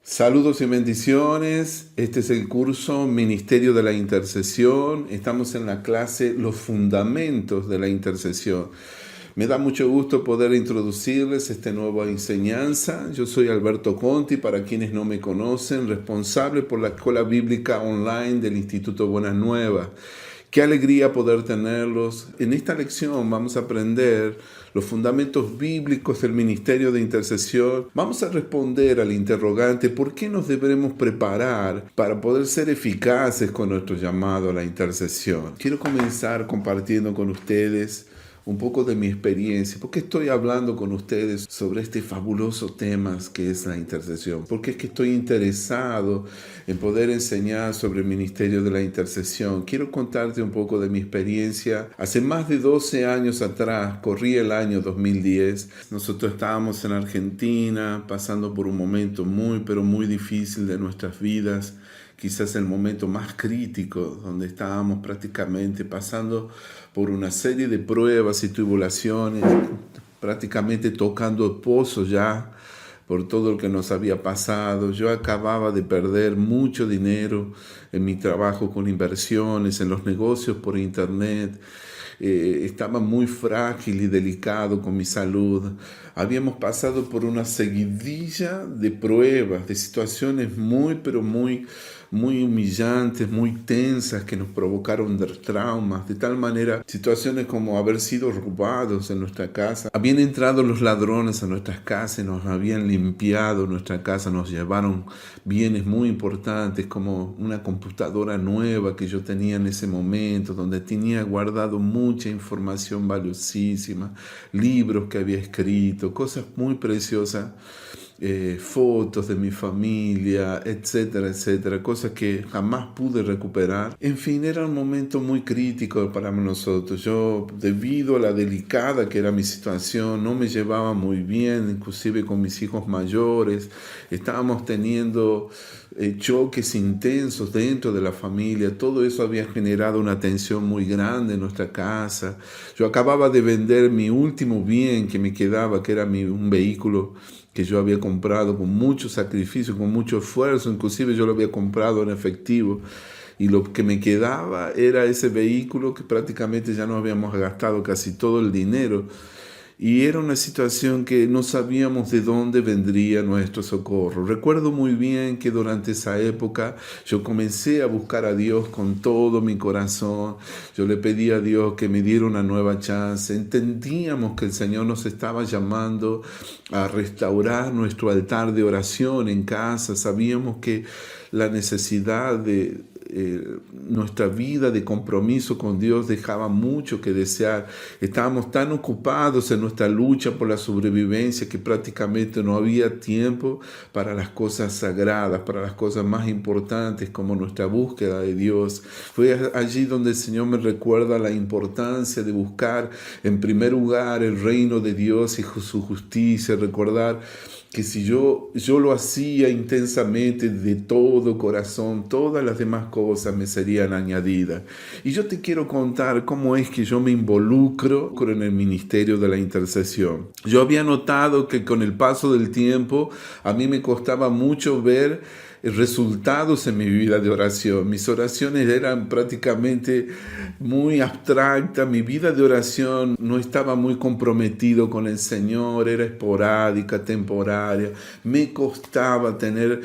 Saludos y bendiciones. Este es el curso Ministerio de la Intercesión. Estamos en la clase Los Fundamentos de la Intercesión. Me da mucho gusto poder introducirles esta nueva enseñanza. Yo soy Alberto Conti, para quienes no me conocen, responsable por la Escuela Bíblica Online del Instituto Buenas Nuevas. Qué alegría poder tenerlos. En esta lección vamos a aprender los fundamentos bíblicos del ministerio de intercesión. Vamos a responder al interrogante: ¿por qué nos debemos preparar para poder ser eficaces con nuestro llamado a la intercesión? Quiero comenzar compartiendo con ustedes un poco de mi experiencia. ¿Por qué estoy hablando con ustedes sobre este fabuloso tema que es la intercesión? Porque es que estoy interesado en poder enseñar sobre el ministerio de la intercesión. Quiero contarte un poco de mi experiencia. Hace más de 12 años atrás, corría el año 2010, nosotros estábamos en Argentina pasando por un momento pero muy difícil de nuestras vidas. Quizás el momento más crítico, donde estábamos prácticamente pasando por una serie de pruebas y tribulaciones, prácticamente tocando pozos ya por todo lo que nos había pasado. Yo acababa de perder mucho dinero en mi trabajo con inversiones, en los negocios por internet. Estaba muy frágil y delicado con mi salud. Habíamos pasado por una seguidilla de pruebas, de situaciones muy humillantes, muy tensas, que nos provocaron traumas, de tal manera, situaciones como haber sido robados en nuestra casa. Habían entrado los ladrones a nuestras casas, nos habían limpiado nuestra casa, nos llevaron bienes muy importantes, como una computadora nueva que yo tenía en ese momento, donde tenía guardado mucha información valiosísima, libros que había escrito, cosas muy preciosas. Fotos de mi familia, etcétera, etcétera, cosas que jamás pude recuperar. En fin, era un momento muy crítico para nosotros. Yo, debido a la delicada que era mi situación, no me llevaba muy bien, inclusive con mis hijos mayores. Estábamos teniendo choques intensos dentro de la familia. Todo eso había generado una tensión muy grande en nuestra casa. Yo acababa de vender mi último bien que me quedaba, que era un vehículo que yo había comprado con mucho sacrificio, con mucho esfuerzo. Inclusive yo lo había comprado en efectivo, y lo que me quedaba era ese vehículo, que prácticamente ya no habíamos gastado casi todo el dinero. Y era una situación que no sabíamos de dónde vendría nuestro socorro. Recuerdo muy bien que durante esa época yo comencé a buscar a Dios con todo mi corazón. Yo le pedí a Dios que me diera una nueva chance. Entendíamos que el Señor nos estaba llamando a restaurar nuestro altar de oración en casa. Sabíamos que la necesidad de nuestra vida de compromiso con Dios dejaba mucho que desear. Estábamos tan ocupados en nuestra lucha por la sobrevivencia que prácticamente no había tiempo para las cosas sagradas, para las cosas más importantes, como nuestra búsqueda de Dios. Fue allí donde el Señor me recuerda la importancia de buscar en primer lugar el reino de Dios y su justicia. Recordar que si yo lo hacía intensamente, de todo corazón, todas las demás cosas me serían añadidas. Y yo te quiero contar cómo es que yo me involucro en el ministerio de la intercesión. Yo había notado que con el paso del tiempo a mí me costaba mucho ver resultados en mi vida de oración. Mis oraciones eran prácticamente muy abstractas. Mi vida de oración no estaba muy comprometido con el Señor, era esporádica, temporaria. Me costaba tener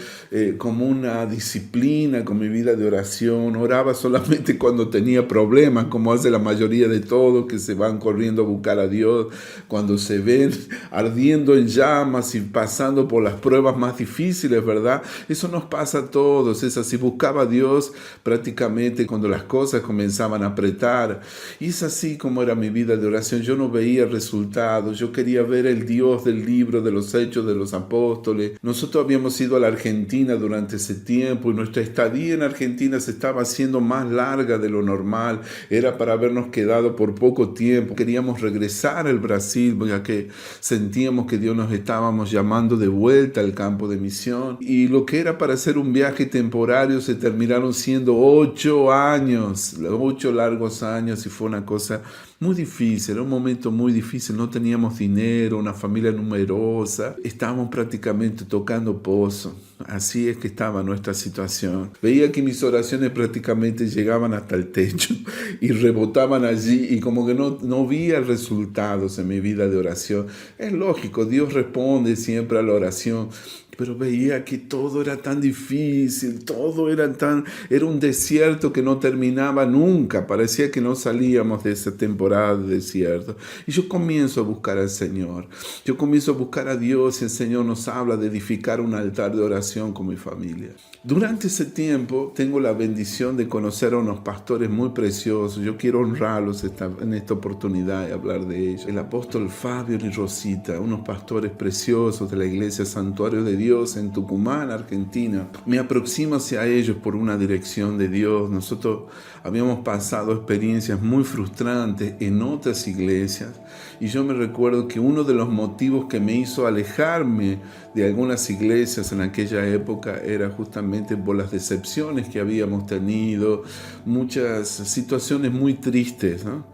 como una disciplina con mi vida de oración. Oraba solamente cuando tenía problemas, como hace la mayoría de todos, que se van corriendo a buscar a Dios cuando se ven ardiendo en llamas y pasando por las pruebas más difíciles, ¿verdad? Eso nos pasa a todos. Es así, buscaba a Dios prácticamente cuando las cosas comenzaban a apretar. Y es así como era mi vida de oración. Yo no veía resultados. Yo quería ver el Dios del libro de los Hechos de los Apóstoles. Nosotros habíamos ido a la Argentina durante ese tiempo, y nuestra estadía en Argentina se estaba haciendo más larga de lo normal. Era para habernos quedado por poco tiempo. Queríamos regresar al Brasil, ya que sentíamos que Dios nos estábamos llamando de vuelta al campo de misión. Y lo que era para hacer un viaje temporario se terminaron siendo 8 años, 8 largos años, y fue una cosa muy difícil, era un momento muy difícil. No teníamos dinero, una familia numerosa, estábamos prácticamente tocando pozo. Así es que estaba nuestra situación. Veía que mis oraciones prácticamente llegaban hasta el techo y rebotaban allí, y como que no veía resultados en mi vida de oración. Es lógico, Dios responde siempre a la oración, pero veía que todo era tan difícil, era un desierto que no terminaba nunca. Parecía que no salíamos de esa temporada de desierto. Y yo comienzo a buscar al Señor. Yo comienzo a buscar a Dios, y el Señor nos habla de edificar un altar de oración con mi familia. Durante ese tiempo tengo la bendición de conocer a unos pastores muy preciosos. Yo quiero honrarlos en esta oportunidad y hablar de ellos. El apóstol Fabio y Rosita, unos pastores preciosos de la iglesia Santuario de Dios en Tucumán, Argentina. Me aproximo hacia ellos por una dirección de Dios. Nosotros habíamos pasado experiencias muy frustrantes en otras iglesias, y yo me recuerdo que uno de los motivos que me hizo alejarme de algunas iglesias en aquella época era justamente por las decepciones que habíamos tenido, muchas situaciones muy tristes, ¿no?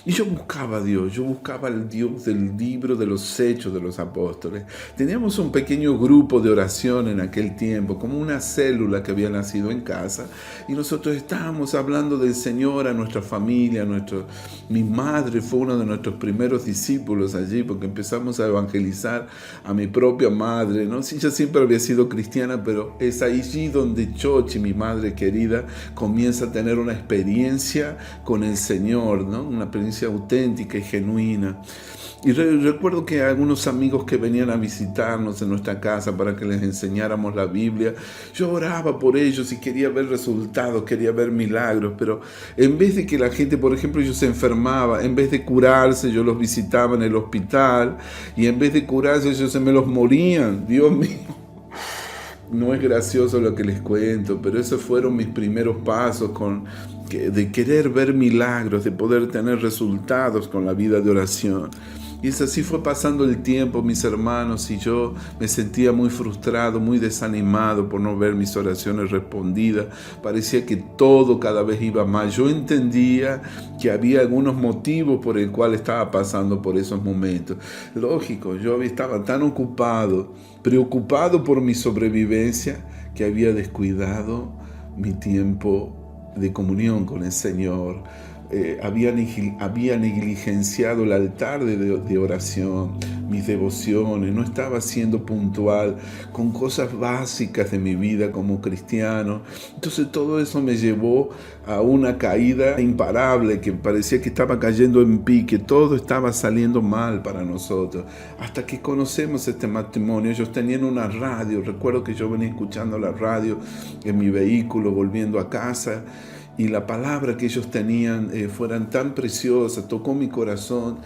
Y yo buscaba a Dios, yo buscaba al Dios del libro de los Hechos de los Apóstoles. Teníamos un pequeño grupo de oración en aquel tiempo, como una célula que había nacido en casa, y nosotros estábamos hablando del Señor a nuestra familia. Mi madre fue uno de nuestros primeros discípulos allí, porque empezamos a evangelizar a mi propia madre, ¿no? Sí, ella siempre había sido cristiana, pero es allí donde Chochi, mi madre querida, comienza a tener una experiencia con el Señor, ¿no? Una experiencia auténtica y genuina. Y recuerdo que algunos amigos que venían a visitarnos en nuestra casa para que les enseñáramos la Biblia, yo oraba por ellos y quería ver resultados, quería ver milagros, pero en vez de que la gente, por ejemplo, ellos se enfermaba, en vez de curarse, yo los visitaba en el hospital, y en vez de curarse, ellos se me los morían. Dios mío. No es gracioso lo que les cuento, pero esos fueron mis primeros pasos de querer ver milagros, de poder tener resultados con la vida de oración. Y así fue pasando el tiempo, mis hermanos, y yo me sentía muy frustrado, muy desanimado por no ver mis oraciones respondidas. Parecía que todo cada vez iba mal. Yo entendía que había algunos motivos por el cual estaba pasando por esos momentos. Lógico, yo estaba tan preocupado por mi sobrevivencia, que había descuidado mi tiempo de comunión con el Señor. Había negligenciado el altar de oración, mis devociones, no estaba siendo puntual con cosas básicas de mi vida como cristiano. Entonces todo eso me llevó a una caída imparable, que parecía que estaba cayendo en pique, todo estaba saliendo mal para nosotros, hasta que conocemos este matrimonio. Ellos tenían una radio, recuerdo que yo venía escuchando la radio en mi vehículo volviendo a casa, y la palabra que ellos tenían fueran tan preciosas, tocó mi corazón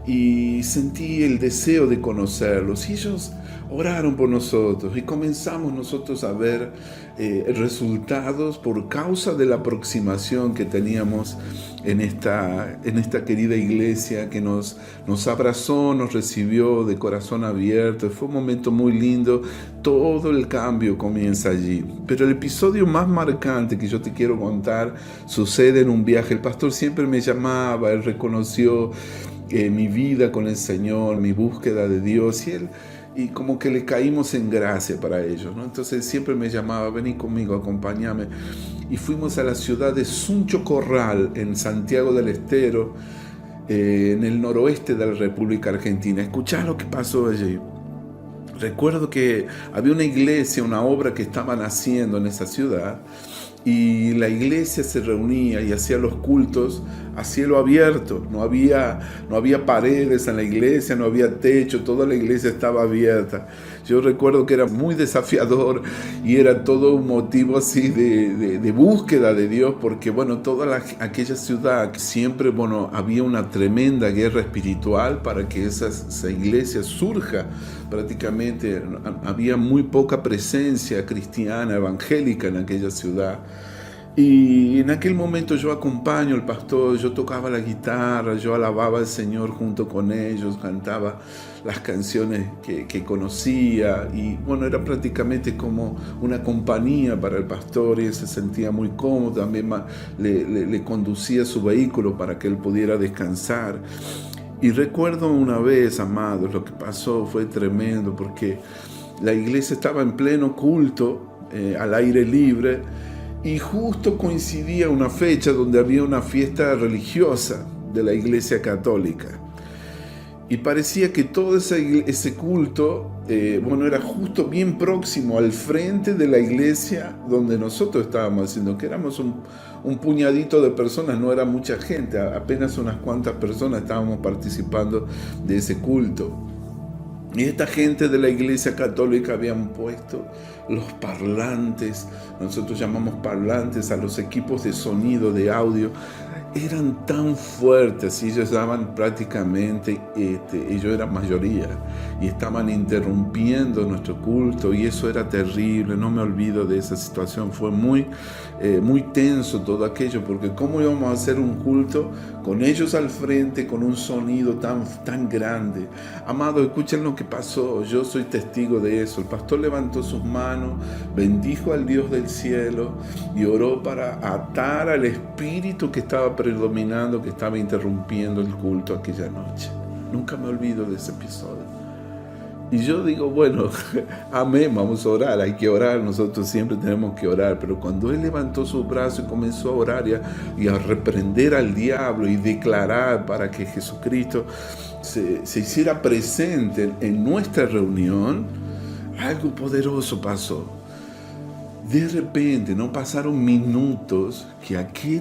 y sentí el deseo de conocerlos. Y ellos oraron por nosotros y comenzamos nosotros a ver resultados por causa de la aproximación que teníamos en esta querida iglesia que nos abrazó, nos recibió de corazón abierto. Fue un momento muy lindo. Todo el cambio comienza allí. Pero el episodio más marcante que yo te quiero contar sucede en un viaje. El pastor siempre me llamaba, él reconoció mi vida con el Señor, mi búsqueda de Dios, y como que le caímos en gracia para ellos, ¿no? Entonces siempre me llamaba: vení conmigo, acompáñame. Y fuimos a la ciudad de Suncho Corral, en Santiago del Estero, en el noroeste de la República Argentina. Escuchá lo que pasó allí. Recuerdo que había una iglesia, una obra que estaban haciendo en esa ciudad, y la iglesia se reunía y hacía los cultos a cielo abierto. No había paredes en la iglesia, no había techo, toda la iglesia estaba abierta. Yo recuerdo que era muy desafiador y era todo un motivo así de búsqueda de Dios, porque toda aquella ciudad siempre había una tremenda guerra espiritual para que esa iglesia surja. Prácticamente había muy poca presencia cristiana, evangélica en aquella ciudad. Y en aquel momento yo acompaño al pastor, yo tocaba la guitarra, yo alababa al Señor junto con ellos, cantaba las canciones que conocía y bueno, era prácticamente como una compañía para el pastor y él se sentía muy cómodo, también le conducía su vehículo para que él pudiera descansar. Y recuerdo una vez, amados, lo que pasó fue tremendo porque la iglesia estaba en pleno culto, al aire libre, y justo coincidía una fecha donde había una fiesta religiosa de la Iglesia Católica. Y parecía que todo ese culto, era justo bien próximo al frente de la iglesia donde nosotros estábamos haciendo, que éramos un puñadito de personas, no era mucha gente, apenas unas cuantas personas estábamos participando de ese culto. Y esta gente de la Iglesia Católica habían puesto los parlantes, nosotros llamamos parlantes a los equipos de sonido, de audio, eran tan fuertes y ellos daban prácticamente, ellos eran mayoría y estaban interrumpiendo nuestro culto y eso era terrible. No me olvido de esa situación, fue muy tenso todo aquello, porque cómo íbamos a hacer un culto con ellos al frente, con un sonido tan grande. Amados, escuchen lo que pasó, yo soy testigo de eso. El pastor levantó sus manos, bendijo al Dios del cielo y oró para atar al espíritu que estaba predominando, que estaba interrumpiendo el culto aquella noche. Nunca me olvido de ese episodio. Y yo digo, bueno, amén, vamos a orar, hay que orar, nosotros siempre tenemos que orar, pero cuando él levantó su brazo y comenzó a orar y a reprender al diablo y declarar para que Jesucristo se hiciera presente en nuestra reunión, algo poderoso pasó. De repente, no pasaron minutos que aquí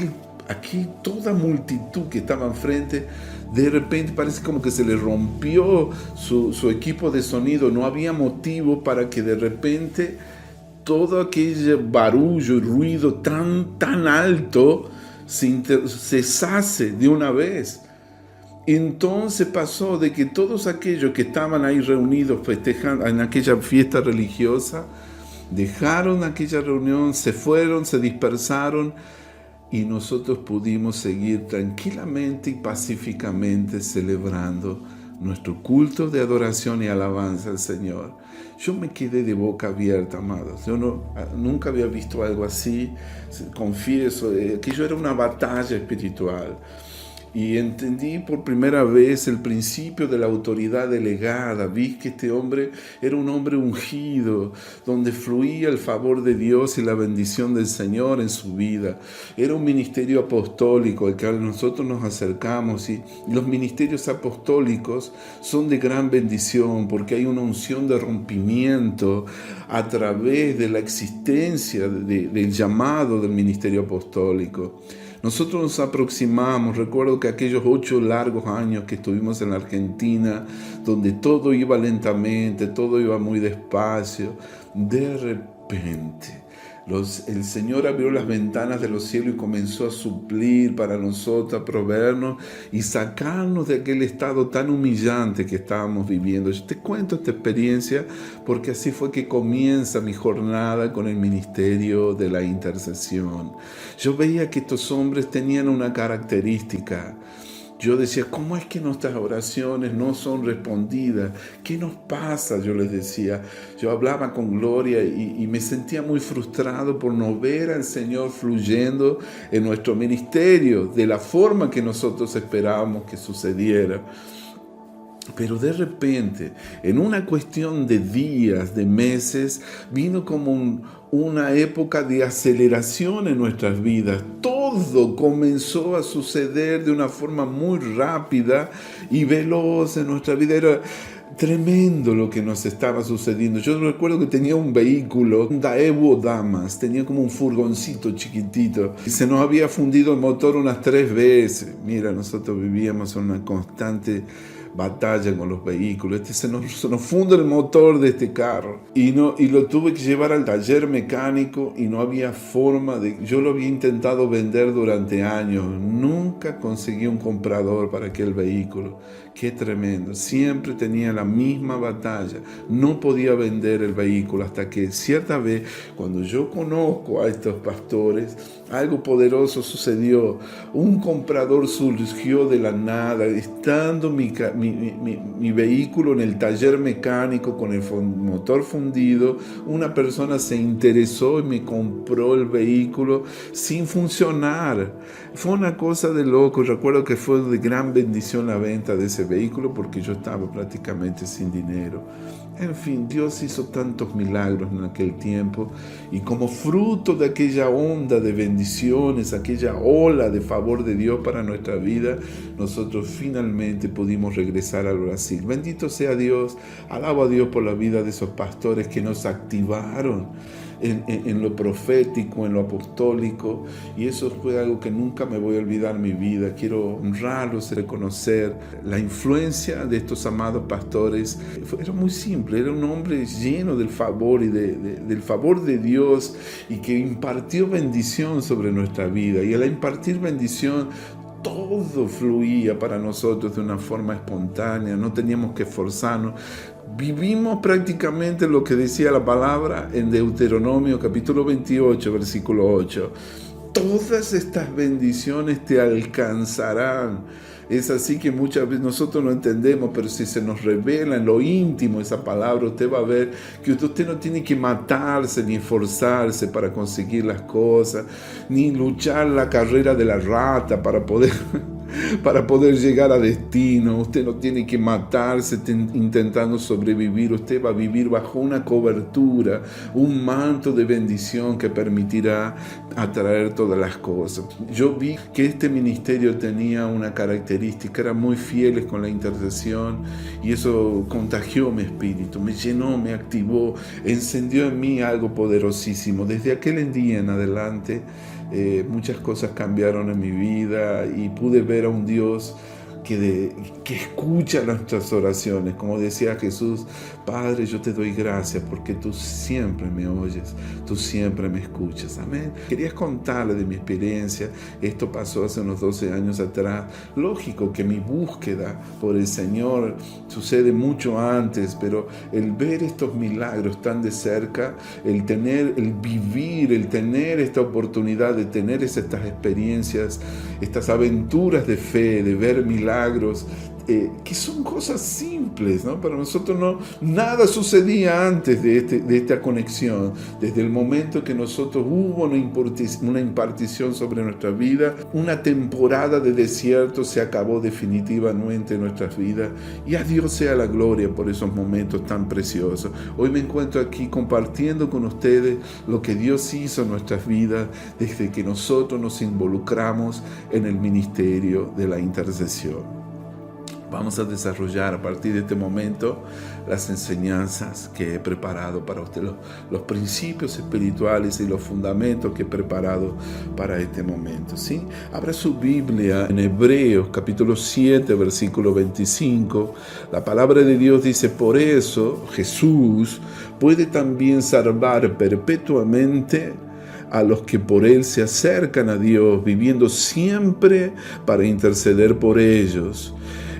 toda multitud que estaba enfrente, de repente parece como que se le rompió su equipo de sonido. No había motivo para que de repente todo aquel barullo y ruido tan alto cesase de una vez. Entonces pasó de que todos aquellos que estaban ahí reunidos festejando en aquella fiesta religiosa, dejaron aquella reunión, se fueron, se dispersaron, y nosotros pudimos seguir tranquilamente y pacíficamente celebrando nuestro culto de adoración y alabanza al Señor. Yo me quedé de boca abierta, amados. Yo nunca había visto algo así. Confieso que yo era una batalla espiritual. Y entendí por primera vez el principio de la autoridad delegada. Vi que este hombre era un hombre ungido, donde fluía el favor de Dios y la bendición del Señor en su vida. Era un ministerio apostólico al que nosotros nos acercamos, y los ministerios apostólicos son de gran bendición porque hay una unción de rompimiento a través de la existencia del llamado del ministerio apostólico. Nosotros nos aproximamos, recuerdo que aquellos 8 largos años que estuvimos en la Argentina, donde todo iba lentamente, todo iba muy despacio, de repente el Señor abrió las ventanas de los cielos y comenzó a suplir para nosotros, a proveernos y sacarnos de aquel estado tan humillante que estábamos viviendo. Yo te cuento esta experiencia porque así fue que comienza mi jornada con el ministerio de la intercesión. Yo veía que estos hombres tenían una característica. Yo decía, ¿cómo es que nuestras oraciones no son respondidas? ¿Qué nos pasa? Yo les decía. Yo hablaba con Gloria y me sentía muy frustrado por no ver al Señor fluyendo en nuestro ministerio de la forma que nosotros esperábamos que sucediera. Pero de repente, en una cuestión de días, de meses, vino como una época de aceleración en nuestras vidas. Todo comenzó a suceder de una forma muy rápida y veloz en nuestra vida. Era tremendo lo que nos estaba sucediendo. Yo recuerdo que tenía un vehículo, un Daewoo Damas, tenía como un furgoncito chiquitito y se nos había fundido el motor unas 3 veces. Mira, nosotros vivíamos en una constante batalla con los vehículos. Se nos funde el motor de este carro y lo tuve que llevar al taller mecánico y no había forma yo lo había intentado vender durante años, nunca conseguí un comprador para aquel vehículo. Qué tremendo. Siempre tenía la misma batalla. No podía vender el vehículo hasta que cierta vez, cuando yo conozco a estos pastores, algo poderoso sucedió. Un comprador surgió de la nada, estando mi vehículo en el taller mecánico con el motor fundido. Una persona se interesó y me compró el vehículo sin funcionar. Fue una cosa de loco. Recuerdo que fue de gran bendición la venta de ese vehículo porque yo estaba prácticamente sin dinero. En fin, Dios hizo tantos milagros en aquel tiempo, y como fruto de aquella onda de bendiciones, aquella ola de favor de Dios para nuestra vida, nosotros finalmente pudimos regresar al Brasil. Bendito sea Dios. Alabo a Dios por la vida de esos pastores que nos activaron en lo profético, en lo apostólico, y eso fue algo que nunca me voy a olvidar en mi vida. Quiero honrarlos, reconocer la influencia de estos amados pastores. Era muy simple, era un hombre lleno del favor y del favor de Dios, y que impartió bendición sobre nuestra vida, y al impartir bendición todo fluía para nosotros de una forma espontánea, no teníamos que esforzarnos. Vivimos prácticamente lo que decía la palabra en Deuteronomio capítulo 28, versículo 8. Todas estas bendiciones te alcanzarán. Es así que muchas veces nosotros no entendemos, pero si se nos revela en lo íntimo esa palabra, usted va a ver que usted no tiene que matarse ni esforzarse para conseguir las cosas, ni luchar la carrera de la rata para poder llegar a destino. Usted no tiene que matarse intentando sobrevivir. Usted va a vivir bajo una cobertura, un manto de bendición que permitirá atraer todas las cosas. Yo vi que este ministerio tenía una característica: eran muy fieles con la intercesión, y eso contagió mi espíritu, me llenó, me activó, encendió en mí algo poderosísimo. Desde aquel día en adelante, muchas cosas cambiaron en mi vida, y pude ver a un Dios que escucha nuestras oraciones. Como decía Jesús: Padre, yo te doy gracias porque tú siempre me oyes, tú siempre me escuchas. Amén. Quería contarle de mi experiencia. Esto pasó hace unos 12 años atrás. Lógico que mi búsqueda por el Señor sucede mucho antes, pero el ver estos milagros tan de cerca, el vivir, el tener esta oportunidad de tener estas experiencias, estas aventuras de fe, de ver milagros, que son cosas simples, ¿no? Para nosotros nada sucedía antes de esta conexión. Desde el momento que nosotros hubo una impartición sobre nuestra vida, una temporada de desierto se acabó definitivamente en nuestras vidas, y a Dios sea la gloria por esos momentos tan preciosos. Hoy me encuentro aquí compartiendo con ustedes lo que Dios hizo en nuestras vidas desde que nosotros nos involucramos en el ministerio de la intercesión. Vamos a desarrollar a partir de este momento las enseñanzas que he preparado para usted, los principios espirituales y los fundamentos que he preparado para este momento, ¿sí? Abra su Biblia en Hebreos capítulo 7, versículo 25. La palabra de Dios dice: por eso Jesús puede también salvar perpetuamente a los que por Él se acercan a Dios, viviendo siempre para interceder por ellos.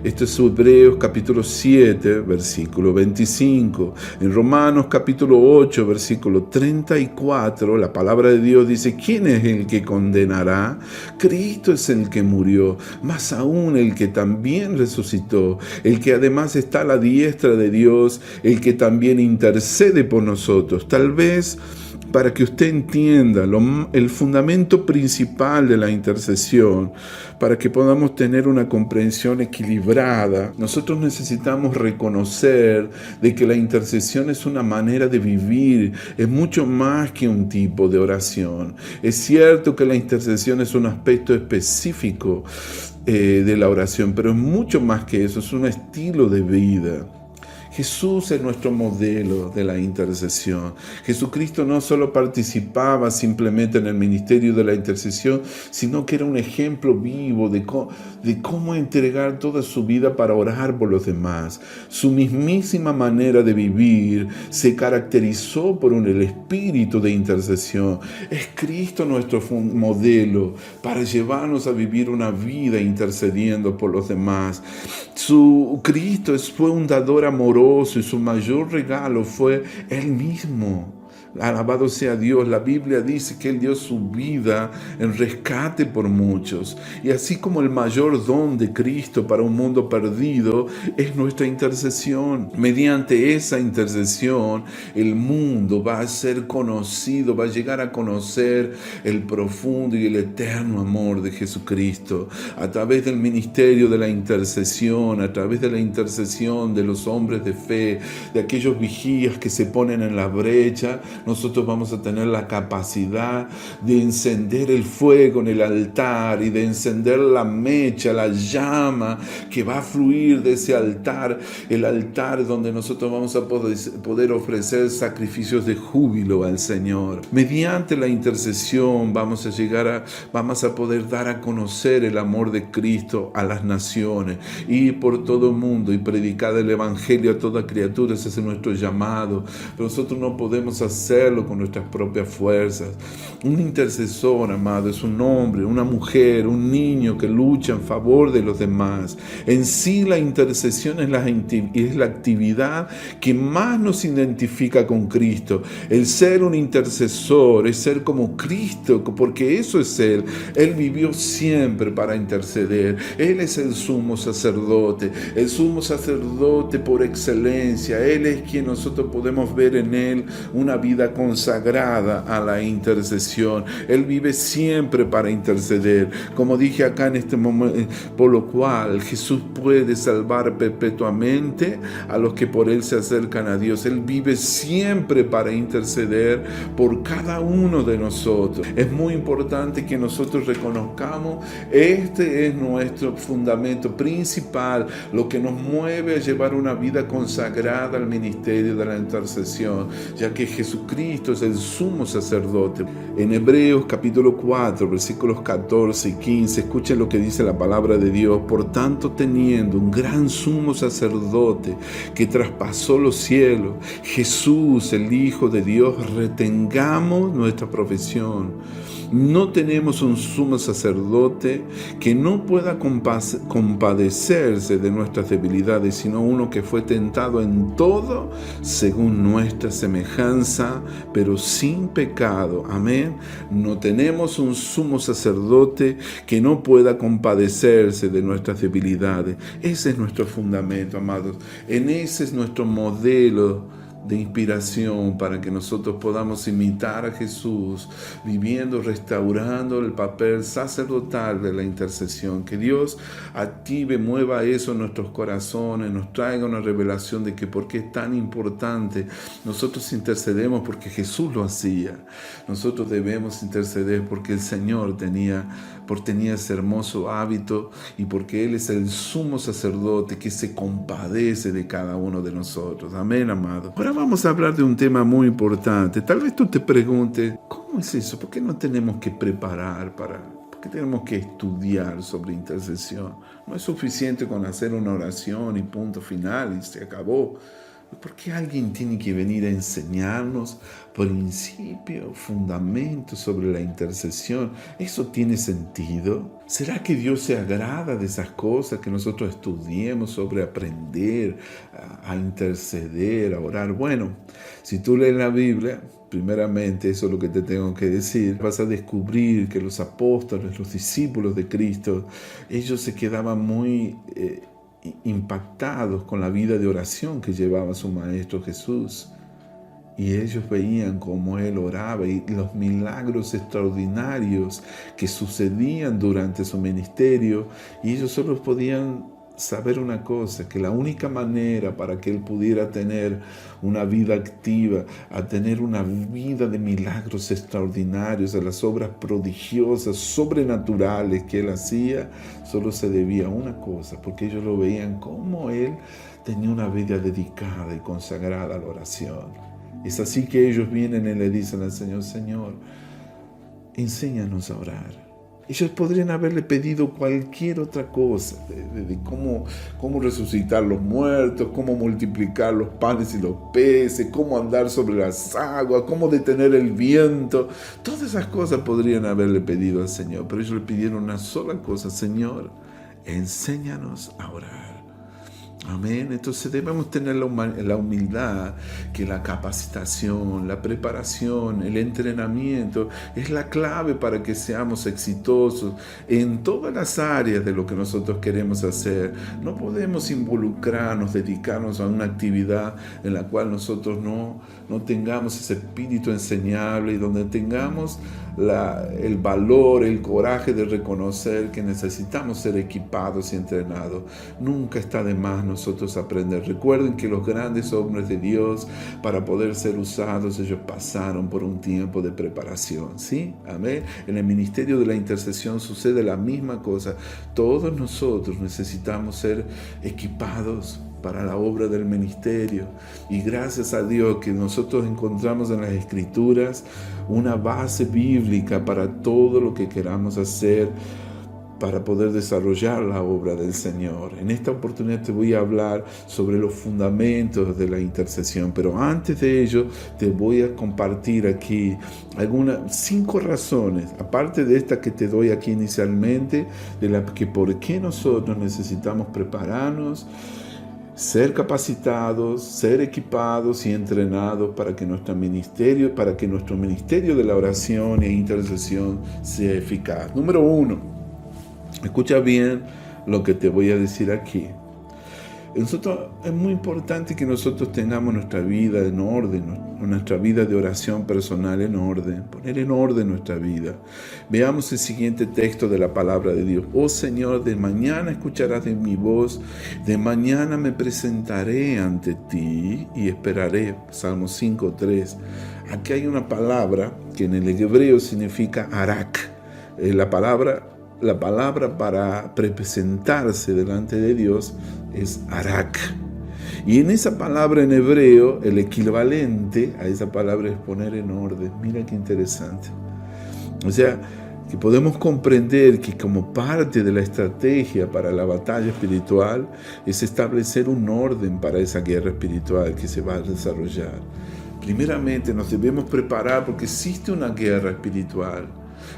Esto es Hebreos capítulo 7, versículo 25. En Romanos capítulo 8, versículo 34, la palabra de Dios dice: ¿quién es el que condenará? Cristo es el que murió, más aún el que también resucitó, el que además está a la diestra de Dios, el que también intercede por nosotros. Tal vez para que usted entienda el fundamento principal de la intercesión, para que podamos tener una comprensión equilibrada, nosotros necesitamos reconocer de que la intercesión es una manera de vivir, es mucho más que un tipo de oración. Es cierto que la intercesión es un aspecto específico de la oración, pero es mucho más que eso, es un estilo de vida. Jesús es nuestro modelo de la intercesión. Jesucristo no solo participaba simplemente en el ministerio de la intercesión, sino que era un ejemplo vivo de cómo entregar toda su vida para orar por los demás. Su mismísima manera de vivir se caracterizó por el espíritu de intercesión. Es Cristo nuestro modelo para llevarnos a vivir una vida intercediendo por los demás. Cristo fue un dador amoroso y su mayor regalo fue Él mismo. Alabado sea Dios. La Biblia dice que Él dio su vida en rescate por muchos. Y así como el mayor don de Cristo para un mundo perdido es nuestra intercesión. Mediante esa intercesión, el mundo va a ser conocido, va a llegar a conocer el profundo y el eterno amor de Jesucristo. A través del ministerio de la intercesión, a través de la intercesión de los hombres de fe, de aquellos vigías que se ponen en la brecha, nosotros vamos a tener la capacidad de encender el fuego en el altar y de encender la mecha, la llama que va a fluir de ese altar, el altar donde nosotros vamos a poder ofrecer sacrificios de júbilo al Señor. Mediante la intercesión vamos a poder dar a conocer el amor de Cristo a las naciones, ir por todo el mundo y predicar el evangelio a toda criatura. Ese es nuestro llamado, pero nosotros no podemos hacerlo con nuestras propias fuerzas. Un intercesor, amado, es un hombre, una mujer, un niño que lucha en favor de los demás. En sí, la intercesión es la actividad que más nos identifica con Cristo. El ser un intercesor es ser como Cristo, porque eso es Él. Él vivió siempre para interceder. Él es el sumo sacerdote por excelencia. Él es quien nosotros podemos ver en Él una vida consagrada a la intercesión. Él vive siempre para interceder. Como dije acá en este momento, por lo cual Jesús puede salvar perpetuamente a los que por Él se acercan a Dios. Él vive siempre para interceder por cada uno de nosotros. Es muy importante que nosotros reconozcamos, este es nuestro fundamento principal, lo que nos mueve a llevar una vida consagrada al ministerio de la intercesión, ya que Jesucristo es el sumo sacerdote. En Hebreos capítulo 4, versículos 14 y 15, escuchen lo que dice la palabra de Dios. Por tanto, teniendo un gran sumo sacerdote que traspasó los cielos, Jesús, el Hijo de Dios, retengamos nuestra profesión. No tenemos un sumo sacerdote que no pueda compadecerse de nuestras debilidades, sino uno que fue tentado en todo según nuestra semejanza, pero sin pecado. Amén. No tenemos un sumo sacerdote que no pueda compadecerse de nuestras debilidades. Ese es nuestro fundamento, amados. Ese es nuestro modelo de inspiración para que nosotros podamos imitar a Jesús, viviendo, restaurando el papel sacerdotal de la intercesión. Que Dios active, mueva eso en nuestros corazones, nos traiga una revelación de que por qué es tan importante. Nosotros intercedemos porque Jesús lo hacía. Nosotros debemos interceder porque el Señor tenía ese hermoso hábito y porque Él es el sumo sacerdote que se compadece de cada uno de nosotros. Amén, amado. Ahora vamos a hablar de un tema muy importante. Tal vez tú te preguntes, ¿cómo es eso? ¿Por qué no tenemos que preparar ¿por qué tenemos que estudiar sobre intercesión? No es suficiente con hacer una oración y punto final y se acabó. ¿Por qué alguien tiene que venir a enseñarnos principios, fundamentos sobre la intercesión? ¿Eso tiene sentido? ¿Será que Dios se agrada de esas cosas que nosotros estudiemos sobre aprender a interceder, a orar? Bueno, si tú lees la Biblia, primeramente, eso es lo que te tengo que decir, vas a descubrir que los apóstoles, los discípulos de Cristo, ellos se quedaban muy impactados con la vida de oración que llevaba su Maestro Jesús. Y ellos veían cómo Él oraba y los milagros extraordinarios que sucedían durante su ministerio, y ellos solo podían saber una cosa, que la única manera para que él pudiera tener una vida activa, a tener una vida de milagros extraordinarios, de las obras prodigiosas, sobrenaturales que él hacía, solo se debía a una cosa, porque ellos lo veían como él tenía una vida dedicada y consagrada a la oración. Es así que ellos vienen y le dicen al Señor: Señor, enséñanos a orar. Ellos podrían haberle pedido cualquier otra cosa, de cómo resucitar los muertos, cómo multiplicar los panes y los peces, cómo andar sobre las aguas, cómo detener el viento. Todas esas cosas podrían haberle pedido al Señor, pero ellos le pidieron una sola cosa: Señor, enséñanos a orar. Amén. Entonces debemos tener la humildad que la capacitación, la preparación, el entrenamiento es la clave para que seamos exitosos en todas las áreas de lo que nosotros queremos hacer. No podemos involucrarnos, dedicarnos a una actividad en la cual nosotros no tengamos ese espíritu enseñable y donde tengamos el valor, el coraje de reconocer que necesitamos ser equipados y entrenados. Nunca está de más nosotros aprender. Recuerden que los grandes hombres de Dios, para poder ser usados, ellos pasaron por un tiempo de preparación. ¿Sí? Amén. En el ministerio de la intercesión sucede la misma cosa. Todos nosotros necesitamos ser equipados para la obra del ministerio. Y gracias a Dios que nosotros encontramos en las Escrituras una base bíblica para todo lo que queramos hacer para poder desarrollar la obra del Señor. En esta oportunidad te voy a hablar sobre los fundamentos de la intercesión, pero antes de ello te voy a compartir aquí 5 razones, aparte de esta que te doy aquí inicialmente, de la que por qué nosotros necesitamos prepararnos, ser capacitados, ser equipados y entrenados para que nuestro ministerio de la oración e intercesión sea eficaz. Número 1, escucha bien lo que te voy a decir aquí. Es muy importante que nosotros tengamos nuestra vida en orden, nuestra vida de oración personal en orden, poner en orden nuestra vida. Veamos el siguiente texto de la palabra de Dios. Oh Señor, de mañana escucharás de mi voz, de mañana me presentaré ante ti y esperaré. Salmo 5:3. Aquí hay una palabra que en el hebreo significa arak. La palabra para presentarse delante de Dios es arak. Y en esa palabra en hebreo, el equivalente a esa palabra es poner en orden. Mira qué interesante. O sea, que podemos comprender que como parte de la estrategia para la batalla espiritual es establecer un orden para esa guerra espiritual que se va a desarrollar. Primeramente nos debemos preparar porque existe una guerra espiritual.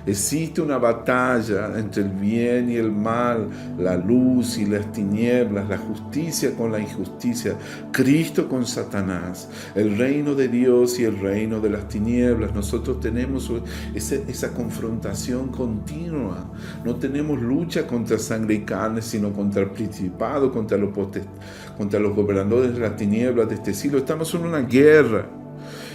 Existe una batalla entre el bien y el mal, la luz y las tinieblas, la justicia con la injusticia, Cristo con Satanás, el reino de Dios y el reino de las tinieblas. Nosotros tenemos esa confrontación continua. No tenemos lucha contra sangre y carne, sino contra el principado, contra los gobernadores de las tinieblas de este siglo. Estamos en una guerra.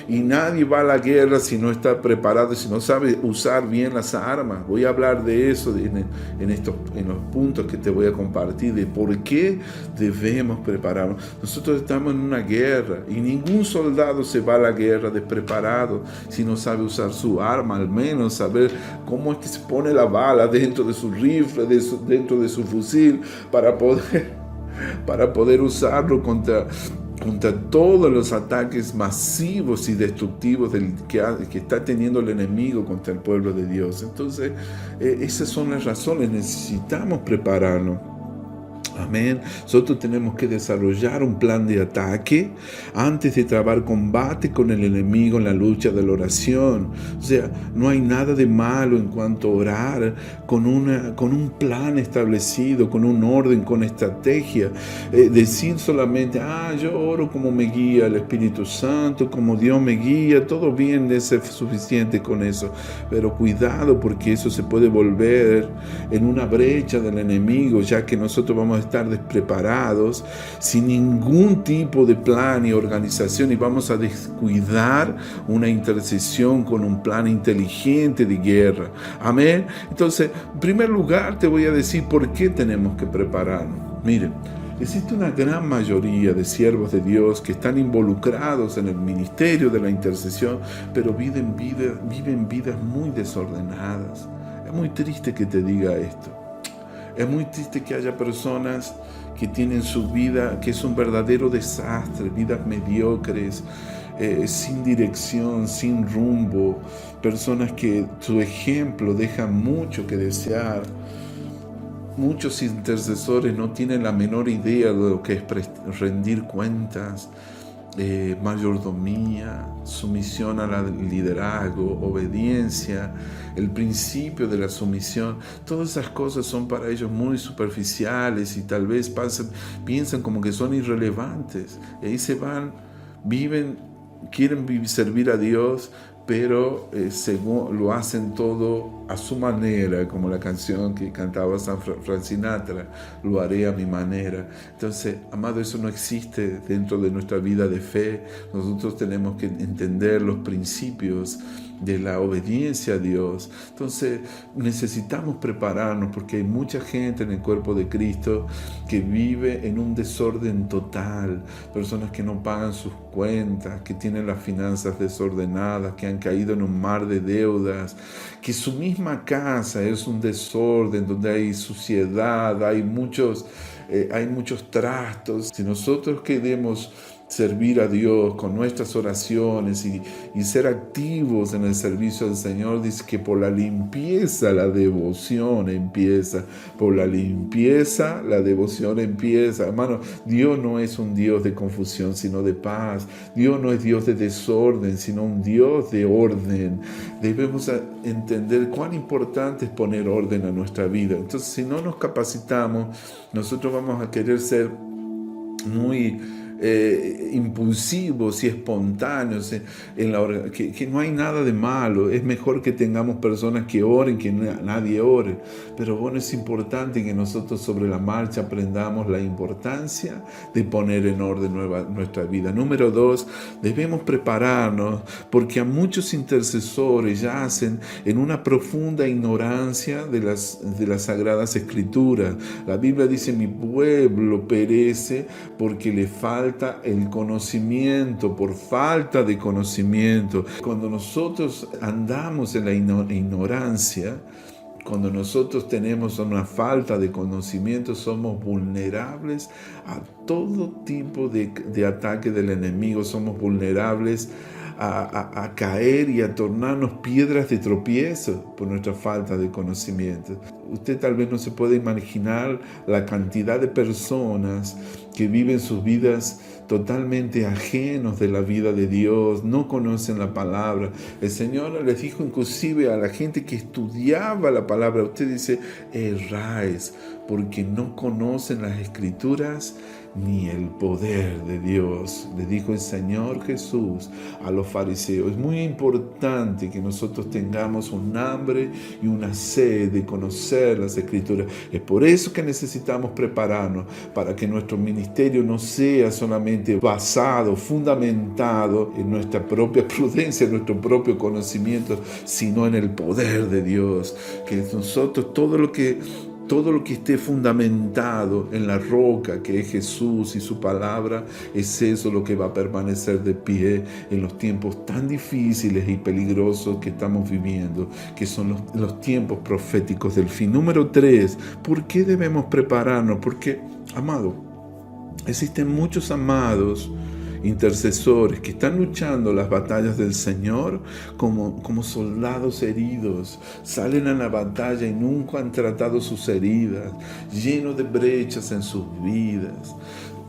Y nadie va a la guerra si no está preparado, si no sabe usar bien las armas. Voy a hablar de eso en los puntos que te voy a compartir, de por qué debemos prepararnos. Nosotros estamos en una guerra y ningún soldado se va a la guerra despreparado si no sabe usar su arma, al menos saber cómo es que se pone la bala dentro de su rifle, dentro de su fusil, para poder usarlo contra todos los ataques masivos y destructivos que está teniendo el enemigo contra el pueblo de Dios. Entonces, esas son las razones. Necesitamos prepararnos. Amén. Nosotros tenemos que desarrollar un plan de ataque antes de trabar combate con el enemigo en la lucha de la oración. O sea, no hay nada de malo en cuanto a orar con un plan establecido, con un orden, con estrategia. Decir solamente, yo oro como me guía el Espíritu Santo, como Dios me guía, todo bien, es suficiente con eso. Pero cuidado, porque eso se puede volver en una brecha del enemigo, ya que nosotros vamos a estar despreparados, sin ningún tipo de plan y organización, y vamos a descuidar una intercesión con un plan inteligente de guerra. Amén. Entonces, en primer lugar, te voy a decir por qué tenemos que prepararnos. Miren, existe una gran mayoría de siervos de Dios que están involucrados en el ministerio de la intercesión, pero viven vidas muy desordenadas. Es muy triste que te diga esto. Es muy triste que haya personas que tienen su vida, que es un verdadero desastre, vidas mediocres, sin dirección, sin rumbo, personas que su ejemplo deja mucho que desear. Muchos intercesores no tienen la menor idea de lo que es rendir cuentas, mayordomía, sumisión al liderazgo, obediencia, el principio de la sumisión. Todas esas cosas son para ellos muy superficiales y tal vez piensan como que son irrelevantes. Y ahí se van, quieren servir a Dios, pero según lo hacen todo a su manera, como la canción que cantaba Frank Sinatra, lo haré a mi manera. Entonces, amado, eso no existe dentro de nuestra vida de fe. Nosotros tenemos que entender los principios de la obediencia a Dios. Entonces necesitamos prepararnos, porque hay mucha gente en el cuerpo de Cristo que vive en un desorden total, personas que no pagan sus cuentas, que tienen las finanzas desordenadas, que han caído en un mar de deudas, que su misma casa es un desorden donde hay suciedad, hay muchos trastos. Si nosotros queremos servir a Dios con nuestras oraciones y ser activos en el servicio del Señor, dice que por la limpieza la devoción empieza. Por la limpieza la devoción empieza. Hermano, Dios no es un Dios de confusión, sino de paz. Dios no es Dios de desorden, sino un Dios de orden. Debemos entender cuán importante es poner orden a nuestra vida. Entonces, si no nos capacitamos, nosotros vamos a querer ser muy impulsivos y espontáneos que no hay nada de malo. Es mejor que tengamos personas que oren, que nadie ore, pero bueno, es importante que nosotros sobre la marcha aprendamos la importancia de poner en orden nuestra vida. Número 2, debemos prepararnos, porque a muchos intercesores yacen en una profunda ignorancia de las Sagradas Escrituras. La Biblia dice: mi pueblo perece porque le falta el conocimiento, por falta de conocimiento. Cuando nosotros andamos en la ignorancia, cuando nosotros tenemos una falta de conocimiento, somos vulnerables a todo tipo de ataque del enemigo. Somos vulnerables a caer y a tornarnos piedras de tropiezo por nuestra falta de conocimiento. Usted tal vez no se puede imaginar la cantidad de personas que viven sus vidas totalmente ajenos de la vida de Dios, no conocen la palabra. El Señor les dijo inclusive a la gente que estudiaba la palabra: usted dice, erráis, porque no conocen las Escrituras ni el poder de Dios. Le dijo el Señor Jesús a los fariseos. Es muy importante que nosotros tengamos un hambre y una sed de conocer las Escrituras. Es por eso que necesitamos prepararnos, para que nuestro ministerio no sea solamente basado, fundamentado en nuestra propia prudencia, en nuestro propio conocimiento, sino en el poder de Dios. Que nosotros todo lo que esté fundamentado en la roca que es Jesús y su palabra, es eso lo que va a permanecer de pie en los tiempos tan difíciles y peligrosos que estamos viviendo, que son los tiempos proféticos del fin. Número 3, ¿por qué debemos prepararnos? Porque, amado, existen muchos amados intercesores que están luchando las batallas del Señor como soldados heridos. Salen a la batalla y nunca han tratado sus heridas, llenos de brechas en sus vidas.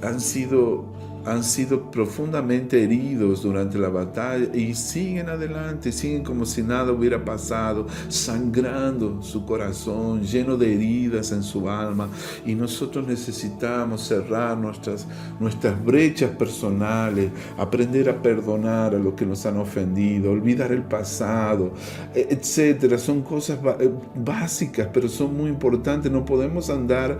Han sido han sido profundamente heridos durante la batalla y siguen adelante, siguen como si nada hubiera pasado, sangrando su corazón, lleno de heridas en su alma. Y nosotros necesitamos cerrar nuestras brechas personales, aprender a perdonar a los que nos han ofendido, olvidar el pasado, etcétera. Son cosas básicas, pero son muy importantes. No podemos andar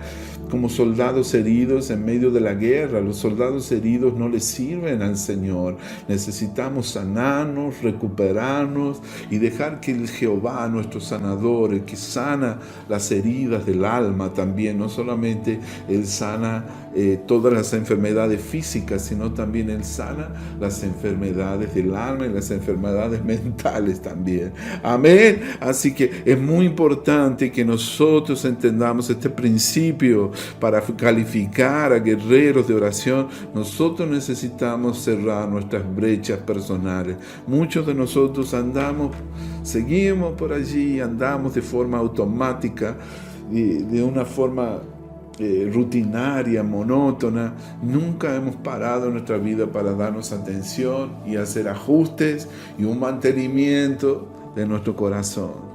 como soldados heridos en medio de la guerra. Los soldados heridos no le sirven al Señor. Necesitamos sanarnos, recuperarnos y dejar que el Jehová, nuestro sanador, el que sana las heridas del alma también, no solamente Él sana todas las enfermedades físicas, sino también Él sana las enfermedades del alma y las enfermedades mentales también. Amén. Así que es muy importante que nosotros entendamos este principio. Para calificar a guerreros de oración, nosotros necesitamos cerrar nuestras brechas personales. Muchos de nosotros seguimos por allí, andamos de forma automática, de una forma rutinaria, monótona. Nunca hemos parado en nuestra vida para darnos atención y hacer ajustes y un mantenimiento de nuestro corazón.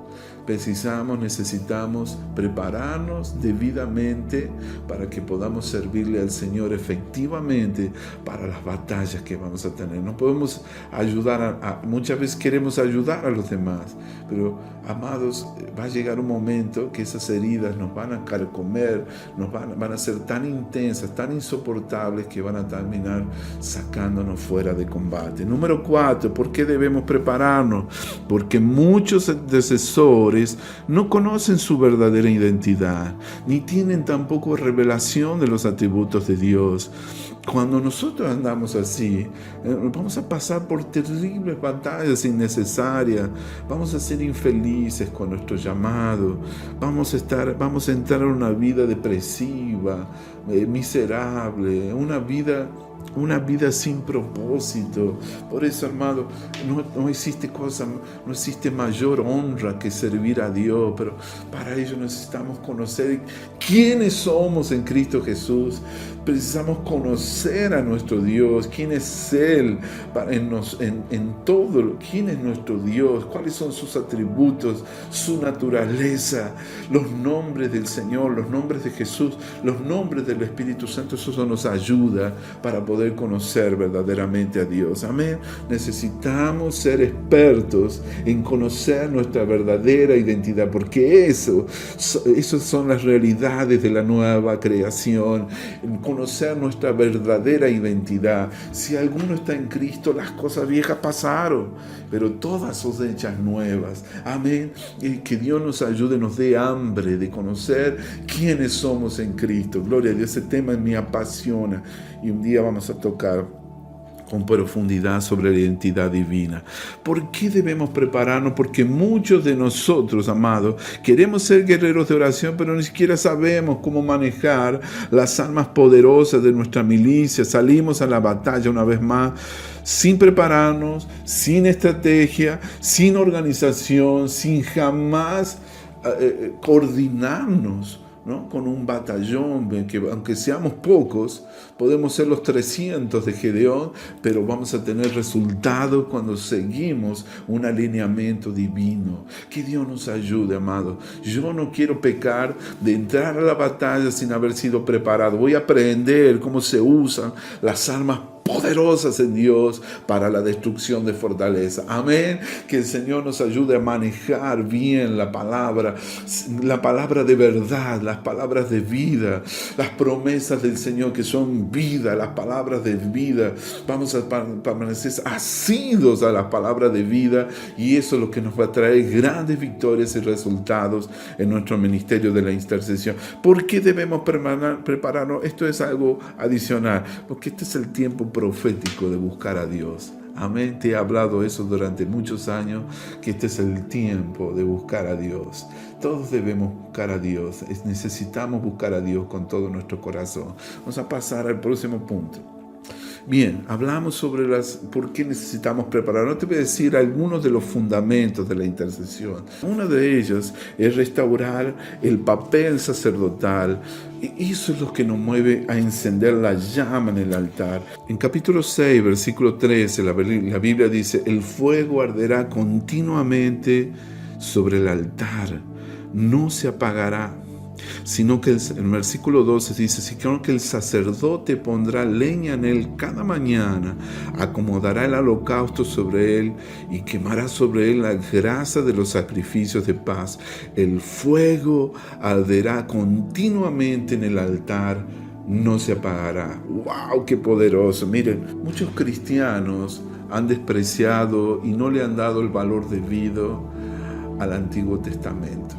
Necesitamos prepararnos debidamente para que podamos servirle al Señor efectivamente para las batallas que vamos a tener. No podemos ayudar muchas veces queremos ayudar a los demás, pero amados, va a llegar un momento que esas heridas nos van a carcomer, van a ser tan intensas, tan insoportables, que van a terminar sacándonos fuera de combate. Número 4, ¿por qué debemos prepararnos? Porque muchos intercesores no conocen su verdadera identidad, ni tienen tampoco revelación de los atributos de Dios. Cuando nosotros andamos así, vamos a pasar por terribles batallas innecesarias, vamos a ser infelices con nuestro llamado, vamos a entrar en una vida depresiva, miserable, una vida sin propósito. Por eso, hermano, no existe mayor honra que servir a Dios, pero para ello necesitamos conocer quiénes somos en Cristo Jesús. Precisamos conocer a nuestro Dios, quién es Él en todo, quién es nuestro Dios, cuáles son sus atributos, su naturaleza, los nombres del Señor, los nombres de Jesús, los nombres del Espíritu Santo. Eso nos ayuda para poder conocer verdaderamente a Dios. Amén. Necesitamos ser expertos en conocer nuestra verdadera identidad, porque esas son las realidades de la nueva creación. Conocer nuestra verdadera identidad. Si alguno está en Cristo, las cosas viejas pasaron, pero todas son hechas nuevas. Amén. Y que Dios nos ayude, nos dé hambre de conocer quiénes somos en Cristo. Gloria a Dios. Ese tema me apasiona y un día vamos a tocar con profundidad sobre la identidad divina. ¿Por qué debemos prepararnos? Porque muchos de nosotros, amados, queremos ser guerreros de oración, pero ni siquiera sabemos cómo manejar las armas poderosas de nuestra milicia. Salimos a la batalla una vez más sin prepararnos, sin estrategia, sin organización, sin jamás coordinarnos, ¿no? Con un batallón, que aunque seamos pocos, podemos ser los 300 de Gedeón, pero vamos a tener resultados cuando seguimos un alineamiento divino. Que Dios nos ayude, amado. Yo no quiero pecar de entrar a la batalla sin haber sido preparado. Voy a aprender cómo se usan las armas poderosas en Dios para la destrucción de fortaleza. Amén. Que el Señor nos ayude a manejar bien la palabra de verdad, las palabras de vida, las promesas del Señor que son vida, las palabras de vida. Vamos a permanecer asidos a las palabras de vida, y eso es lo que nos va a traer grandes victorias y resultados en nuestro ministerio de la intercesión. ¿Por qué debemos prepararnos? Esto es algo adicional, porque este es el tiempo profético de buscar a Dios. Amén. Te he hablado eso durante muchos años, que este es el tiempo de buscar a Dios. Todos debemos buscar a Dios. Necesitamos buscar a Dios con todo nuestro corazón. Vamos a pasar al próximo punto. Bien, hablamos sobre por qué necesitamos preparar. No te voy a decir algunos de los fundamentos de la intercesión. Uno de ellos es restaurar el papel sacerdotal. Y eso es lo que nos mueve a encender la llama en el altar. En capítulo 6, versículo 13, la Biblia dice: el fuego arderá continuamente sobre el altar, no se apagará. Sino que en el versículo 12 dice: sino que el sacerdote pondrá leña en él cada mañana, acomodará el holocausto sobre él y quemará sobre él la grasa de los sacrificios de paz. El fuego arderá continuamente en el altar, no se apagará. ¡Wow! ¡Qué poderoso! Miren, muchos cristianos han despreciado y no le han dado el valor debido al Antiguo Testamento.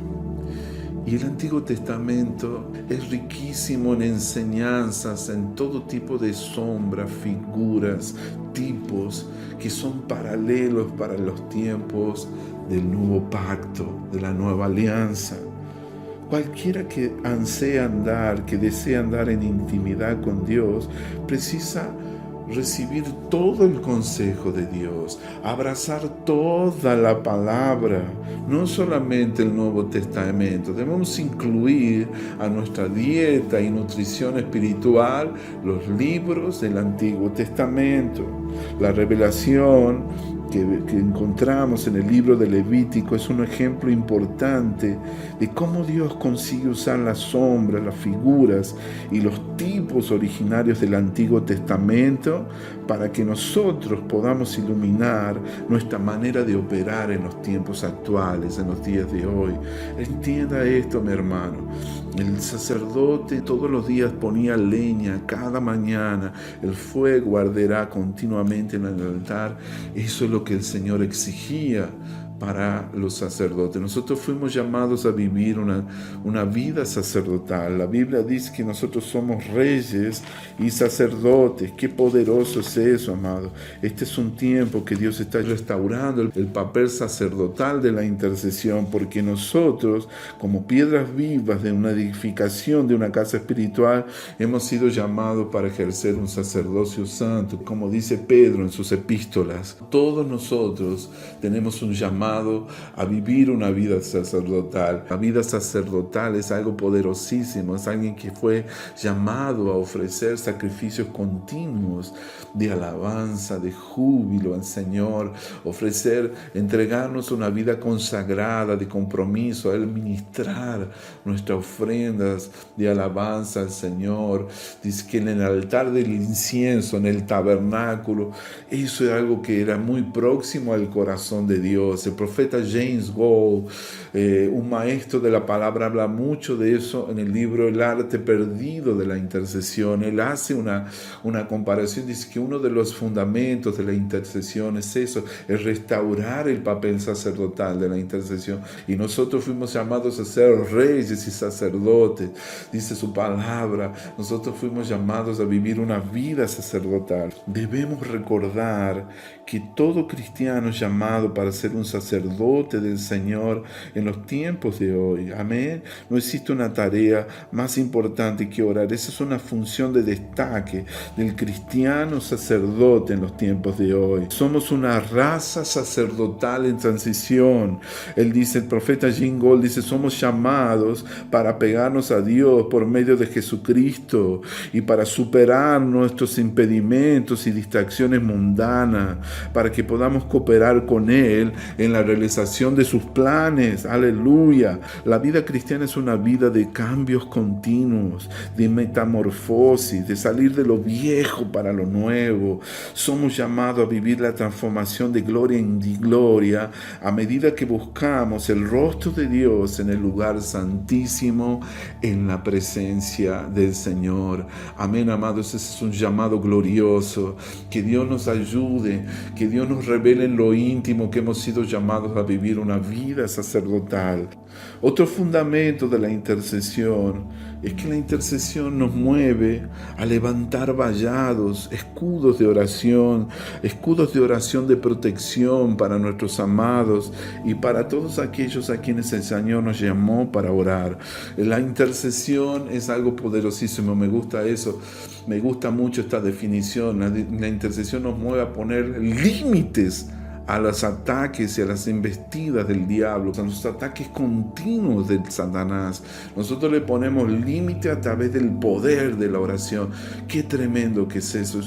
Y el Antiguo Testamento es riquísimo en enseñanzas, en todo tipo de sombras, figuras, tipos que son paralelos para los tiempos del nuevo pacto, de la nueva alianza. Cualquiera que ansee andar, que desee andar en intimidad con Dios, precisa recibir todo el consejo de Dios, abrazar toda la palabra, no solamente el Nuevo Testamento. Debemos incluir a nuestra dieta y nutrición espiritual los libros del Antiguo Testamento. La revelación que encontramos en el libro de Levítico es un ejemplo importante de cómo Dios consigue usar las sombras, las figuras y los tipos originarios del Antiguo Testamento para que nosotros podamos iluminar nuestra manera de operar en los tiempos actuales, en los días de hoy. Entienda esto, mi hermano. El sacerdote todos los días ponía leña cada mañana, el fuego arderá continuamente en el altar. Eso es lo que el Señor exigía para los sacerdotes. Nosotros fuimos llamados a vivir una vida sacerdotal. La Biblia dice que nosotros somos reyes y sacerdotes. Qué poderoso es eso, amado. Este es un tiempo que Dios está restaurando el papel sacerdotal de la intercesión, porque nosotros, como piedras vivas de una edificación, de una casa espiritual, hemos sido llamados para ejercer un sacerdocio santo, como dice Pedro en sus epístolas. Todos nosotros tenemos un llamado a vivir una vida sacerdotal. La vida sacerdotal es algo poderosísimo, es alguien que fue llamado a ofrecer sacrificios continuos de alabanza, de júbilo al Señor, entregarnos una vida consagrada, de compromiso, a Él ministrar nuestras ofrendas de alabanza al Señor. Dice que en el altar del incienso, en el tabernáculo, eso es algo que era muy próximo al corazón de Dios. El profeta James Gould, un maestro de la palabra, habla mucho de eso en el libro El arte perdido de la intercesión. Él hace una comparación, dice que uno de los fundamentos de la intercesión es eso, es restaurar el papel sacerdotal de la intercesión. Y nosotros fuimos llamados a ser reyes y sacerdotes, dice su palabra. Nosotros fuimos llamados a vivir una vida sacerdotal. Debemos recordar que todo cristiano es llamado para ser un sacerdote del Señor en los tiempos de hoy. Amén. No existe una tarea más importante que orar. Esa es una función de destaque del cristiano sacerdote en los tiempos de hoy. Somos una raza sacerdotal en transición. Él dice, el profeta James Gould dice, somos llamados para pegarnos a Dios por medio de Jesucristo y para superar nuestros impedimentos y distracciones mundanas, para que podamos cooperar con Él en la realización de sus planes. Aleluya. La vida cristiana es una vida de cambios continuos, de metamorfosis, de salir de lo viejo para lo nuevo. Somos llamados a vivir la transformación de gloria en gloria a medida que buscamos el rostro de Dios en el lugar santísimo, en la presencia del Señor. Amén, amados. Ese es un llamado glorioso. Que Dios nos ayude, que Dios nos revele en lo íntimo que hemos sido llamados llamados a vivir una vida sacerdotal. Otro fundamento de la intercesión es que la intercesión nos mueve a levantar vallados, escudos de oración de protección para nuestros amados y para todos aquellos a quienes el Señor nos llamó para orar. La intercesión es algo poderosísimo, me gusta eso, me gusta mucho esta definición. La intercesión nos mueve a poner límites a los ataques y a las embestidas del diablo, a los ataques continuos de Satanás. Nosotros le ponemos límite a través del poder de la oración. Qué tremendo que es eso.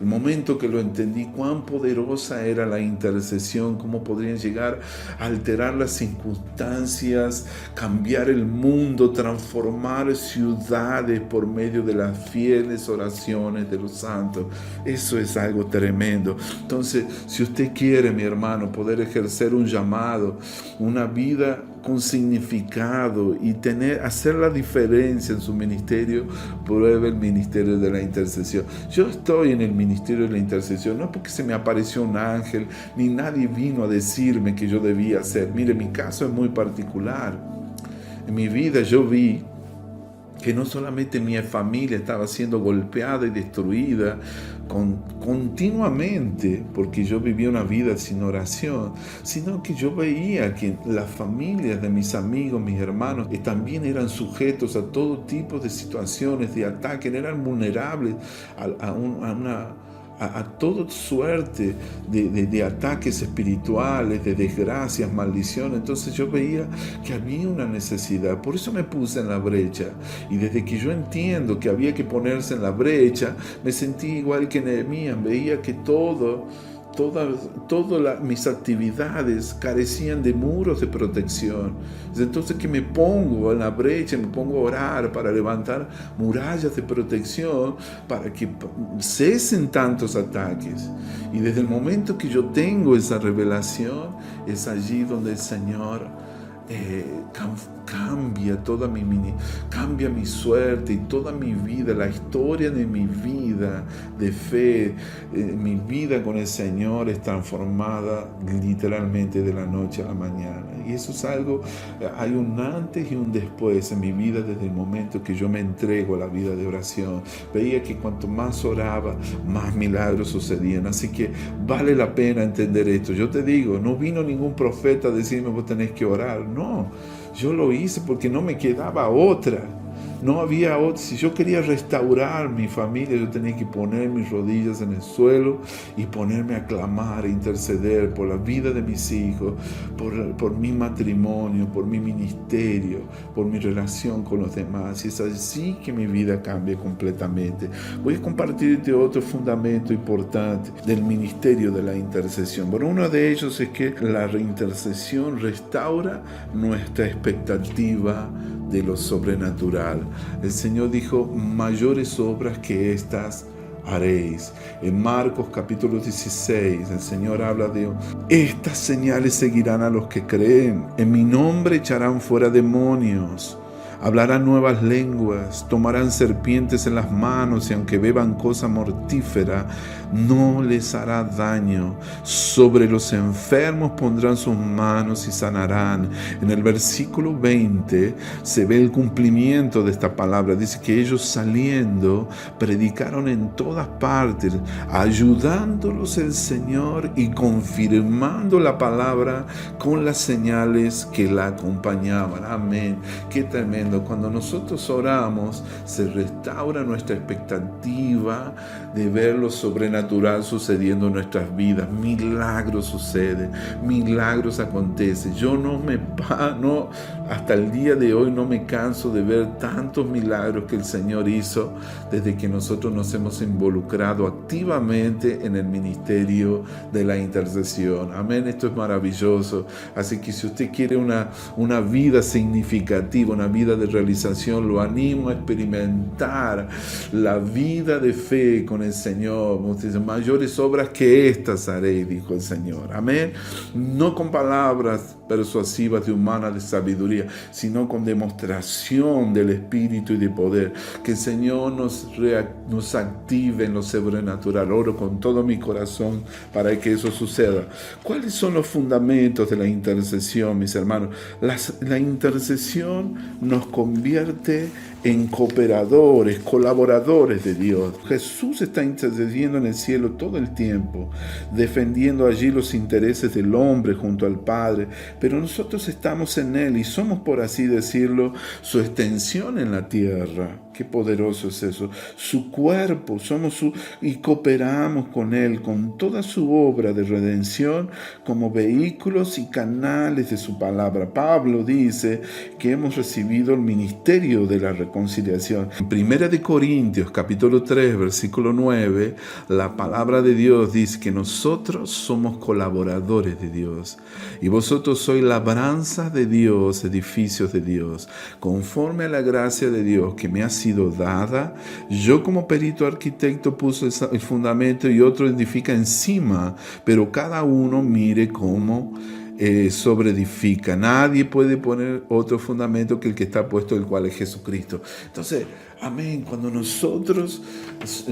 El momento que lo entendí, cuán poderosa era la intercesión, cómo podrían llegar a alterar las circunstancias, cambiar el mundo, transformar ciudades por medio de las fieles oraciones de los santos. Eso es algo tremendo. Entonces, si usted quiere, mi hermano, poder ejercer un llamado, una vida con significado y hacer la diferencia en su ministerio, pruebe el ministerio de la intercesión. Yo estoy en el ministerio de la intercesión, no porque se me apareció un ángel, ni nadie vino a decirme que yo debía hacer. Mire, mi caso es muy particular. En mi vida yo vi que no solamente mi familia estaba siendo golpeada y destruida continuamente, porque yo vivía una vida sin oración, sino que yo veía que las familias de mis amigos, mis hermanos, también eran sujetos a todo tipo de situaciones de ataque, eran vulnerables a toda suerte de ataques espirituales, de desgracias, maldiciones. Entonces yo veía que había una necesidad. Por eso me puse en la brecha. Y desde que yo entiendo que había que ponerse en la brecha, me sentí igual que Nehemías. Veía que todas mis actividades carecían de muros de protección. Entonces que me pongo en la brecha, me pongo a orar para levantar murallas de protección, para que cesen tantos ataques. Y desde el momento que yo tengo esa revelación, es allí donde el Señor cambia mi suerte y toda mi vida, la historia de mi vida de fe, mi vida con el Señor es transformada literalmente de la noche a la mañana. Y eso es algo, hay un antes y un después en mi vida desde el momento que yo me entrego a la vida de oración. Veía que cuanto más oraba, más milagros sucedían. Así que vale la pena entender esto. Yo te digo, no vino ningún profeta a decirme vos tenés que orar. No, yo lo hice porque no me quedaba otra. No había otra. Si yo quería restaurar mi familia, yo tenía que poner mis rodillas en el suelo y ponerme a clamar, a interceder por la vida de mis hijos, por mi matrimonio, por mi ministerio, por mi relación con los demás. Y es así que mi vida cambia completamente. Voy a compartirte otro fundamento importante del ministerio de la intercesión. Bueno, uno de ellos es que la intercesión restaura nuestra expectativa de lo sobrenatural. El Señor dijo, mayores obras que estas haréis. En Marcos capítulo 16, el Señor habla de estas señales seguirán a los que creen. En mi nombre echarán fuera demonios. Hablarán nuevas lenguas, tomarán serpientes en las manos y aunque beban cosa mortífera, no les hará daño. Sobre los enfermos pondrán sus manos y sanarán. En el versículo 20 se ve el cumplimiento de esta palabra. Dice que ellos saliendo predicaron en todas partes, ayudándolos el Señor y confirmando la palabra con las señales que la acompañaban. Amén. Qué tremendo. Cuando nosotros oramos, se restaura nuestra expectativa de ver lo sobrenatural sucediendo en nuestras vidas. Milagros suceden, milagros acontecen. Yo hasta el día de hoy no me canso de ver tantos milagros que el Señor hizo desde que nosotros nos hemos involucrado activamente en el ministerio de la intercesión. Amén, esto es maravilloso. Así que si usted quiere una vida significativa, una vida de realización, lo animo a experimentar la vida de fe con el Señor. Usted dice, mayores obras que estas haré, dijo el Señor. Amén. No con palabras persuasivas de humana de sabiduría, sino con demostración del Espíritu y de poder. Que el Señor nos active en lo sobrenatural. Oro con todo mi corazón para que eso suceda. ¿Cuáles son los fundamentos de la intercesión, mis hermanos? La intercesión nos convierte en cooperadores, colaboradores de Dios. Jesús está intercediendo en el cielo todo el tiempo, defendiendo allí los intereses del hombre junto al Padre, pero nosotros estamos en Él y somos, por así decirlo, su extensión en la tierra. Qué poderoso es eso. Su cuerpo, y cooperamos con Él, con toda su obra de redención, como vehículos y canales de su palabra. Pablo dice que hemos recibido el ministerio de la reconciliación. En 1 Corintios, capítulo 3, versículo 9, la palabra de Dios dice que nosotros somos colaboradores de Dios. Y vosotros sois labranza de Dios, edificios de Dios, conforme a la gracia de Dios que me ha sido dada. Yo como perito arquitecto puse el fundamento y otro edifica encima, pero cada uno mire cómo sobreedifica. Nadie puede poner otro fundamento que el que está puesto, el cual es Jesucristo. Entonces, amén, cuando nosotros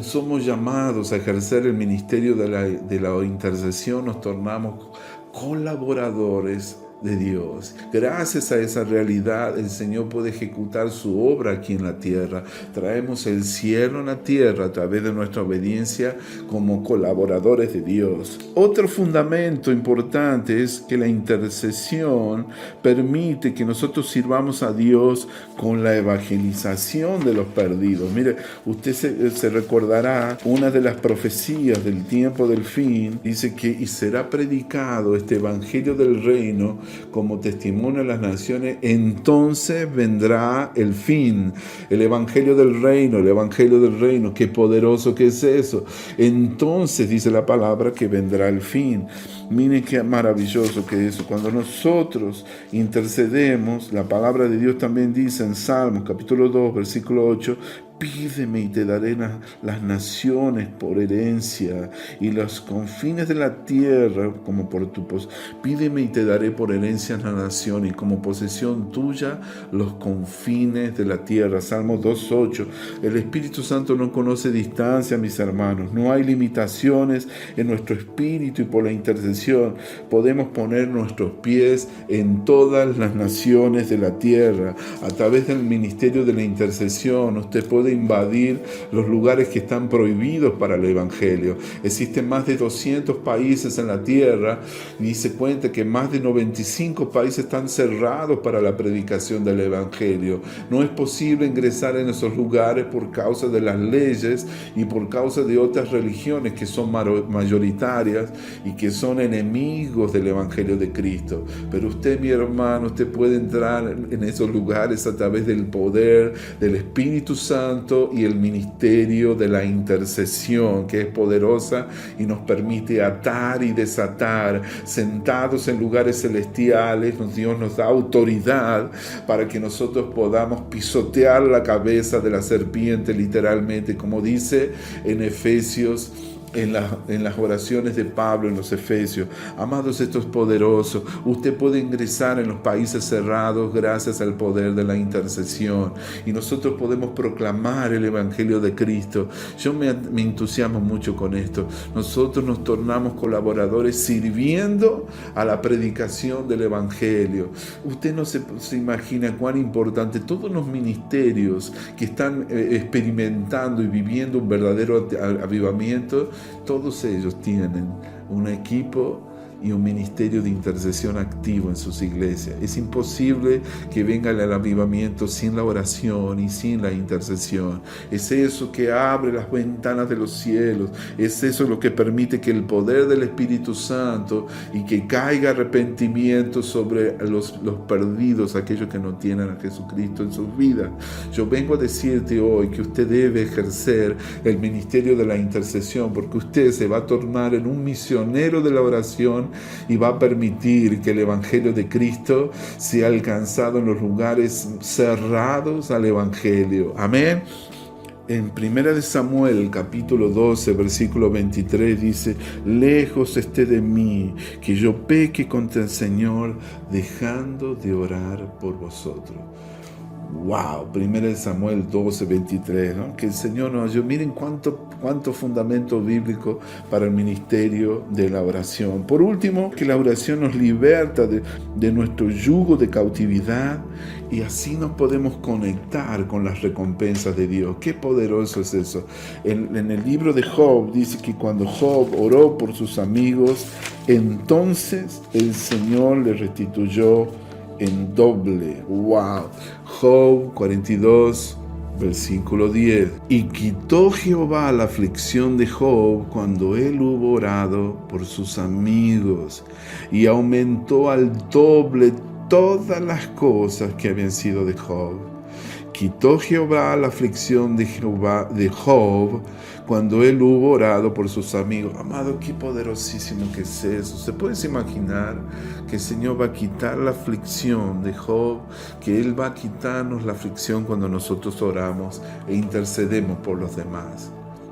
somos llamados a ejercer el ministerio de la intercesión, nos tornamos colaboradores de Dios. Gracias a esa realidad, el Señor puede ejecutar su obra aquí en la tierra. Traemos el cielo en la tierra a través de nuestra obediencia como colaboradores de Dios. Otro fundamento importante es que la intercesión permite que nosotros sirvamos a Dios con la evangelización de los perdidos. Mire, usted se recordará una de las profecías del tiempo del fin. Dice que y será predicado este evangelio del reino como testimonio a las naciones, entonces vendrá el fin, el evangelio del reino, qué poderoso que es eso. Entonces dice la palabra que vendrá el fin. Miren qué maravilloso que es eso. Cuando nosotros intercedemos, la palabra de Dios también dice en Salmos capítulo 2, versículo 8, pídeme y te daré las naciones por herencia y los confines de la tierra como por tu pídeme y te daré por herencia la nación y como posesión tuya los confines de la tierra. Salmos 2:8. El Espíritu Santo no conoce distancia, mis hermanos. No hay limitaciones en nuestro espíritu y por la intercesión podemos poner nuestros pies en todas las naciones de la tierra. A través del ministerio de la intercesión usted puede invadir los lugares que están prohibidos para el evangelio. Existen más de 200 países en la tierra y se cuenta que más de 95 países están cerrados para la predicación del evangelio. No es posible ingresar en esos lugares por causa de las leyes y por causa de otras religiones que son mayoritarias y que son enemigos del evangelio de Cristo. Pero usted, mi hermano, usted puede entrar en esos lugares a través del poder del Espíritu Santo y el ministerio de la intercesión, que es poderosa y nos permite atar y desatar. Sentados en lugares celestiales, Dios nos da autoridad para que nosotros podamos pisotear la cabeza de la serpiente, literalmente, como dice en Efesios, en las oraciones de Pablo en los Efesios. Amados, esto es poderoso. Usted puede ingresar en los países cerrados gracias al poder de la intercesión y nosotros podemos proclamar el evangelio de Cristo. Yo me entusiasmo mucho con esto. Nosotros nos tornamos colaboradores sirviendo a la predicación del evangelio. Usted no se imagina cuán importante todos los ministerios que están experimentando y viviendo un verdadero avivamiento. Todos ellos tienen un equipo y un ministerio de intercesión activo en sus iglesias. Es imposible que venga el avivamiento sin la oración y sin la intercesión. Es eso que abre las ventanas de los cielos. Es eso lo que permite que el poder del Espíritu Santo y que caiga arrepentimiento sobre los perdidos, aquellos que no tienen a Jesucristo en sus vidas. Yo vengo a decirte hoy que usted debe ejercer el ministerio de la intercesión, porque usted se va a tornar en un misionero de la oración y va a permitir que el evangelio de Cristo sea alcanzado en los lugares cerrados al evangelio. Amén. En 1 de Samuel, capítulo 12, versículo 23, dice: lejos esté de mí, que yo peque contra el Señor, dejando de orar por vosotros. Wow, 1 de Samuel 12, 23, ¿no? Que el Señor nos ayude. Miren cuánto fundamento bíblico para el ministerio de la oración. Por último, que la oración nos liberta de nuestro yugo de cautividad, y así nos podemos conectar con las recompensas de Dios. Qué poderoso es eso. En el libro de Job dice que cuando Job oró por sus amigos, entonces el Señor le restituyó en doble. Wow. Job 42, versículo 10. Y quitó Jehová la aflicción de Job cuando él hubo orado por sus amigos, y aumentó al doble todas las cosas que habían sido de Job. Quitó Jehová la aflicción de Job cuando él hubo orado por sus amigos. Amado, qué poderosísimo que es eso. ¿Se puede imaginar que el Señor va a quitar la aflicción de Job? Que Él va a quitarnos la aflicción cuando nosotros oramos e intercedemos por los demás.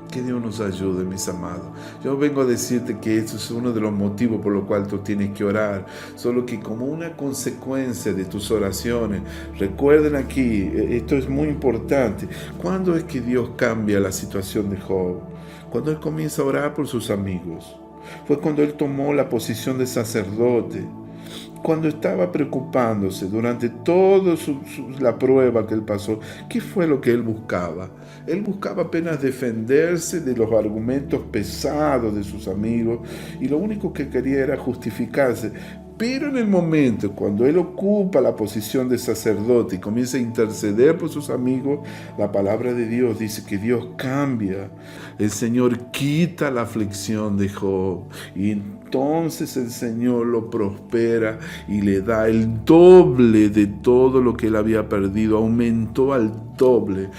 Que Dios nos ayude, mis amados. Yo vengo a decirte que esto es uno de los motivos por los cuales tú tienes que orar. Solo que como una consecuencia de tus oraciones, recuerden aquí, esto es muy importante. ¿Cuándo es que Dios cambia la situación de Job? Cuando él comienza a orar por sus amigos. Fue cuando él tomó la posición de sacerdote. Cuando estaba preocupándose durante toda la prueba que él pasó, ¿qué fue lo que él buscaba? Él buscaba apenas defenderse de los argumentos pesados de sus amigos, y lo único que quería era justificarse. Pero en el momento cuando él ocupa la posición de sacerdote y comienza a interceder por sus amigos, la palabra de Dios dice que Dios cambia. El Señor quita la aflicción de Job, y entonces el Señor lo prospera y le da el doble de todo lo que él había perdido. Aumentó al doble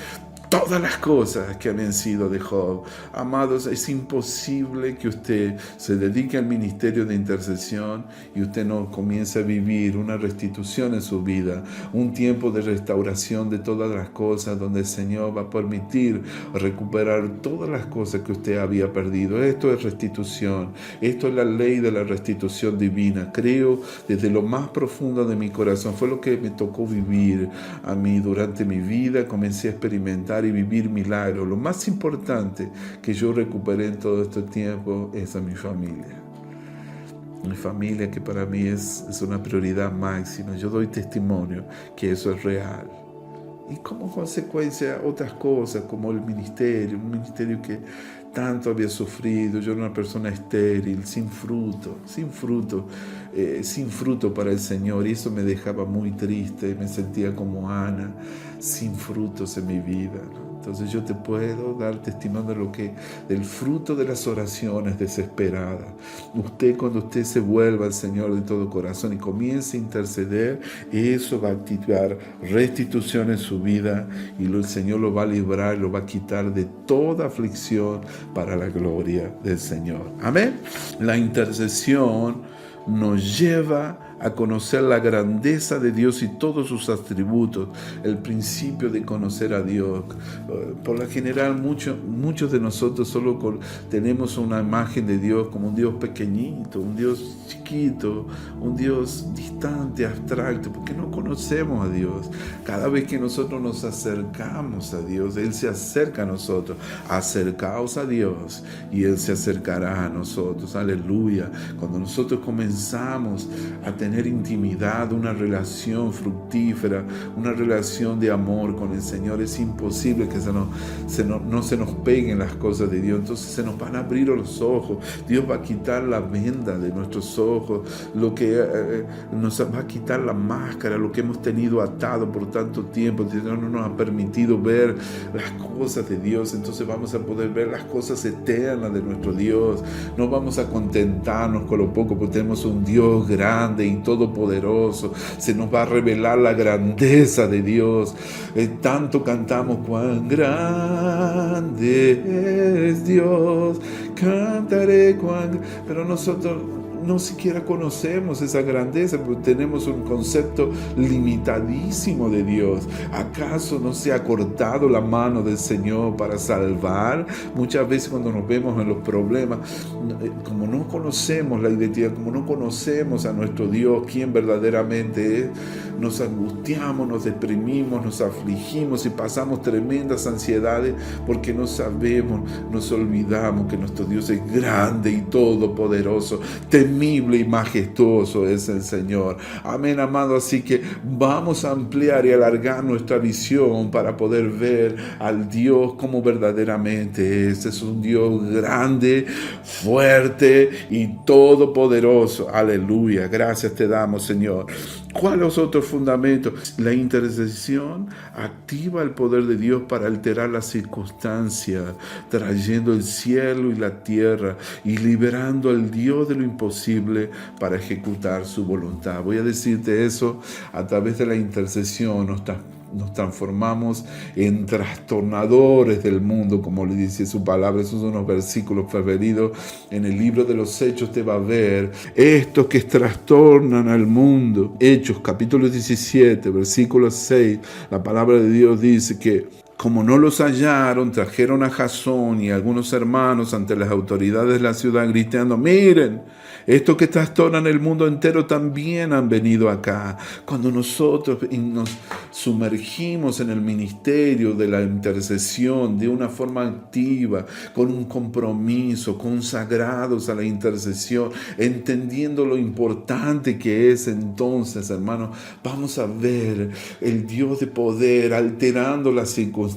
todas las cosas que habían sido de Job. Amados, es imposible que usted se dedique al ministerio de intercesión y usted no comience a vivir una restitución en su vida, un tiempo de restauración de todas las cosas, donde el Señor va a permitir recuperar todas las cosas que usted había perdido. Esto es restitución, esto es la ley de la restitución divina. Creo desde lo más profundo de mi corazón, fue lo que me tocó vivir a mí durante mi vida. Comencé a experimentar y vivir milagros. Lo más importante que yo recuperé en todo este tiempo es a mi familia. Mi familia, que para mí es una prioridad máxima. Yo doy testimonio que eso es real. Y como consecuencia otras cosas como el ministerio, un ministerio que tanto había sufrido. Yo era una persona estéril, sin fruto para el Señor, y eso me dejaba muy triste. Me sentía como Ana, sin frutos en mi vida, ¿no? Entonces yo te puedo dar testimonio del fruto de las oraciones desesperadas. Cuando usted se vuelva al Señor de todo corazón y comience a interceder, eso va a activar restitución en su vida, y el Señor lo va a librar, lo va a quitar de toda aflicción para la gloria del Señor. Amén. La intercesión nos lleva a conocer la grandeza de Dios y todos sus atributos, el principio de conocer a Dios. Por lo general, muchos de nosotros solo tenemos una imagen de Dios como un Dios pequeñito, un Dios chiquito, un Dios distante, abstracto, porque no conocemos a Dios. Cada vez que nosotros nos acercamos a Dios, Él se acerca a nosotros. Acercaos a Dios y Él se acercará a nosotros. Aleluya. Cuando nosotros comenzamos a tener intimidad, una relación fructífera, una relación de amor con el Señor, es imposible que no se nos peguen las cosas de Dios. Entonces se nos van a abrir los ojos. Dios va a quitar la venda de nuestros ojos, lo que nos va a quitar la máscara, lo que hemos tenido atado por tanto tiempo. Dios no nos ha permitido ver las cosas de Dios. Entonces vamos a poder ver las cosas eternas de nuestro Dios. No vamos a contentarnos con lo poco, porque tenemos un Dios grande y todopoderoso. Se nos va a revelar la grandeza de Dios. Tanto cantamos: cuán grande es Dios, cantaré pero nosotros no siquiera conocemos esa grandeza, porque tenemos un concepto limitadísimo de Dios. ¿Acaso no se ha cortado la mano del Señor para salvar? Muchas veces cuando nos vemos en los problemas, como no conocemos la identidad, como no conocemos a nuestro Dios, quién verdaderamente es, nos angustiamos, nos deprimimos, nos afligimos y pasamos tremendas ansiedades porque no sabemos, nos olvidamos que nuestro Dios es grande y todopoderoso, temible y majestuoso es el Señor. Amén, amado. Así que vamos a ampliar y alargar nuestra visión para poder ver al Dios como verdaderamente es. Es un Dios grande, fuerte y todopoderoso. Aleluya. Gracias te damos, Señor. ¿Cuáles los otros fundamentos? La intercesión activa el poder de Dios para alterar las circunstancias, trayendo el cielo y la tierra y liberando al Dios de lo imposible para ejecutar su voluntad. Voy a decirte eso: a través de la intercesión nos transformamos en trastornadores del mundo, como le dice su palabra. Esos son unos versículos preferidos en el libro de los Hechos. Te va a ver estos que trastornan al mundo. Hechos capítulo 17 versículo 6, la palabra de Dios dice que como no los hallaron, trajeron a Jasón y a algunos hermanos ante las autoridades de la ciudad gritando: miren, estos que trastornan el mundo entero también han venido acá. Cuando nosotros nos sumergimos en el ministerio de la intercesión de una forma activa, con un compromiso, consagrados a la intercesión, entendiendo lo importante que es, entonces, hermanos, vamos a ver el Dios de poder alterando las circunstancias.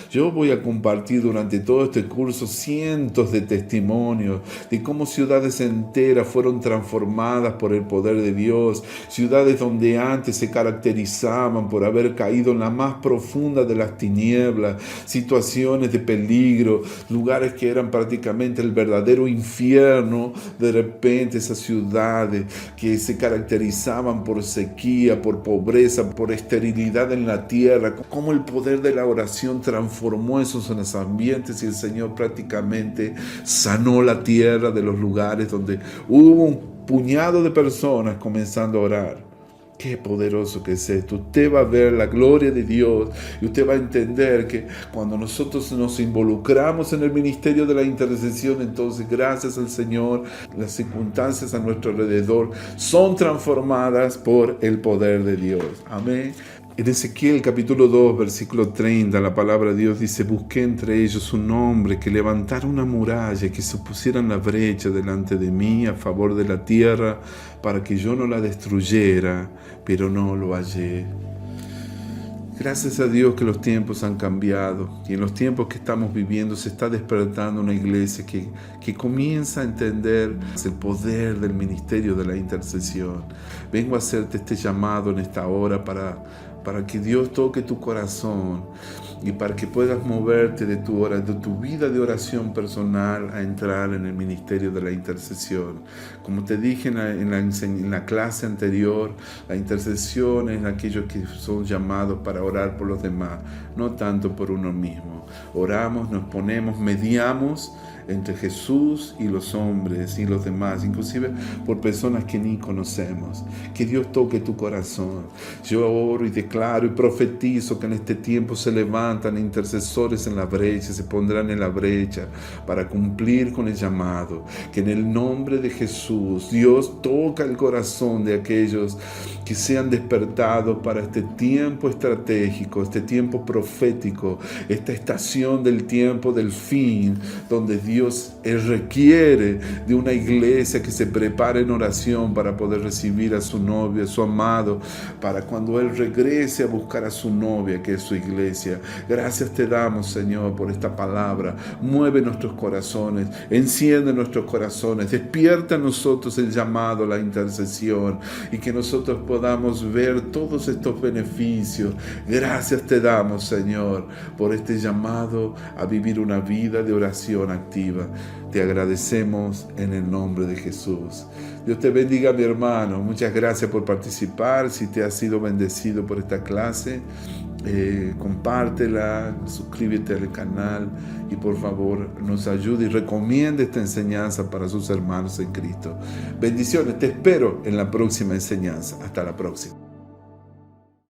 Yo voy a compartir durante todo este curso cientos de testimonios de cómo ciudades enteras fueron transformadas por el poder de Dios, ciudades donde antes se caracterizaban por haber caído en la más profunda de las tinieblas, situaciones de peligro, lugares que eran prácticamente el verdadero infierno. De repente esas ciudades que se caracterizaban por sequía, por pobreza, por esterilidad en la tierra, cómo el poder de la oración transformó esos ambientes y el Señor prácticamente sanó la tierra de los lugares donde hubo un puñado de personas comenzando a orar. Qué poderoso que es esto. Usted va a ver la gloria de Dios y usted va a entender que cuando nosotros nos involucramos en el ministerio de la intercesión, entonces gracias al Señor, las circunstancias a nuestro alrededor son transformadas por el poder de Dios. Amén. En Ezequiel capítulo 2, versículo 30, la palabra de Dios dice: busqué entre ellos un hombre que levantara una muralla, que se pusiera en la brecha delante de mí a favor de la tierra, para que yo no la destruyera, pero no lo hallé. Gracias a Dios que los tiempos han cambiado y en los tiempos que estamos viviendo se está despertando una iglesia que comienza a entender el poder del ministerio de la intercesión. Vengo a hacerte este llamado en esta hora para que Dios toque tu corazón y para que puedas moverte de tu vida de oración personal a entrar en el ministerio de la intercesión. Como te dije en la clase anterior, la intercesión es aquellos que son llamados para orar por los demás, no tanto por uno mismo. Oramos, nos ponemos, mediamos entre Jesús y los hombres y los demás, inclusive por personas que ni conocemos. Que Dios toque tu corazón. Yo oro y declaro y profetizo que en este tiempo se levantan intercesores en la brecha, se pondrán en la brecha para cumplir con el llamado. Que en el nombre de Jesús Dios toca el corazón de aquellos que sean despertados para este tiempo estratégico, este tiempo profético, esta estación del tiempo del fin, donde Dios requiere de una iglesia que se prepare en oración para poder recibir a su novio, a su amado, para cuando Él regrese a buscar a su novia, que es su iglesia. Gracias te damos, Señor, por esta palabra. Mueve nuestros corazones, enciende nuestros corazones, despierta en nosotros el llamado a la intercesión y que nosotros podamos ver todos estos beneficios. Gracias te damos, Señor, por este llamado a vivir una vida de oración activa. Te agradecemos en el nombre de Jesús. Dios te bendiga, mi hermano. Muchas gracias por participar. Si te has sido bendecido por esta clase, compártela, suscríbete al canal y por favor nos ayude y recomiende esta enseñanza para sus hermanos en Cristo. Bendiciones, te espero en la próxima enseñanza. Hasta la próxima.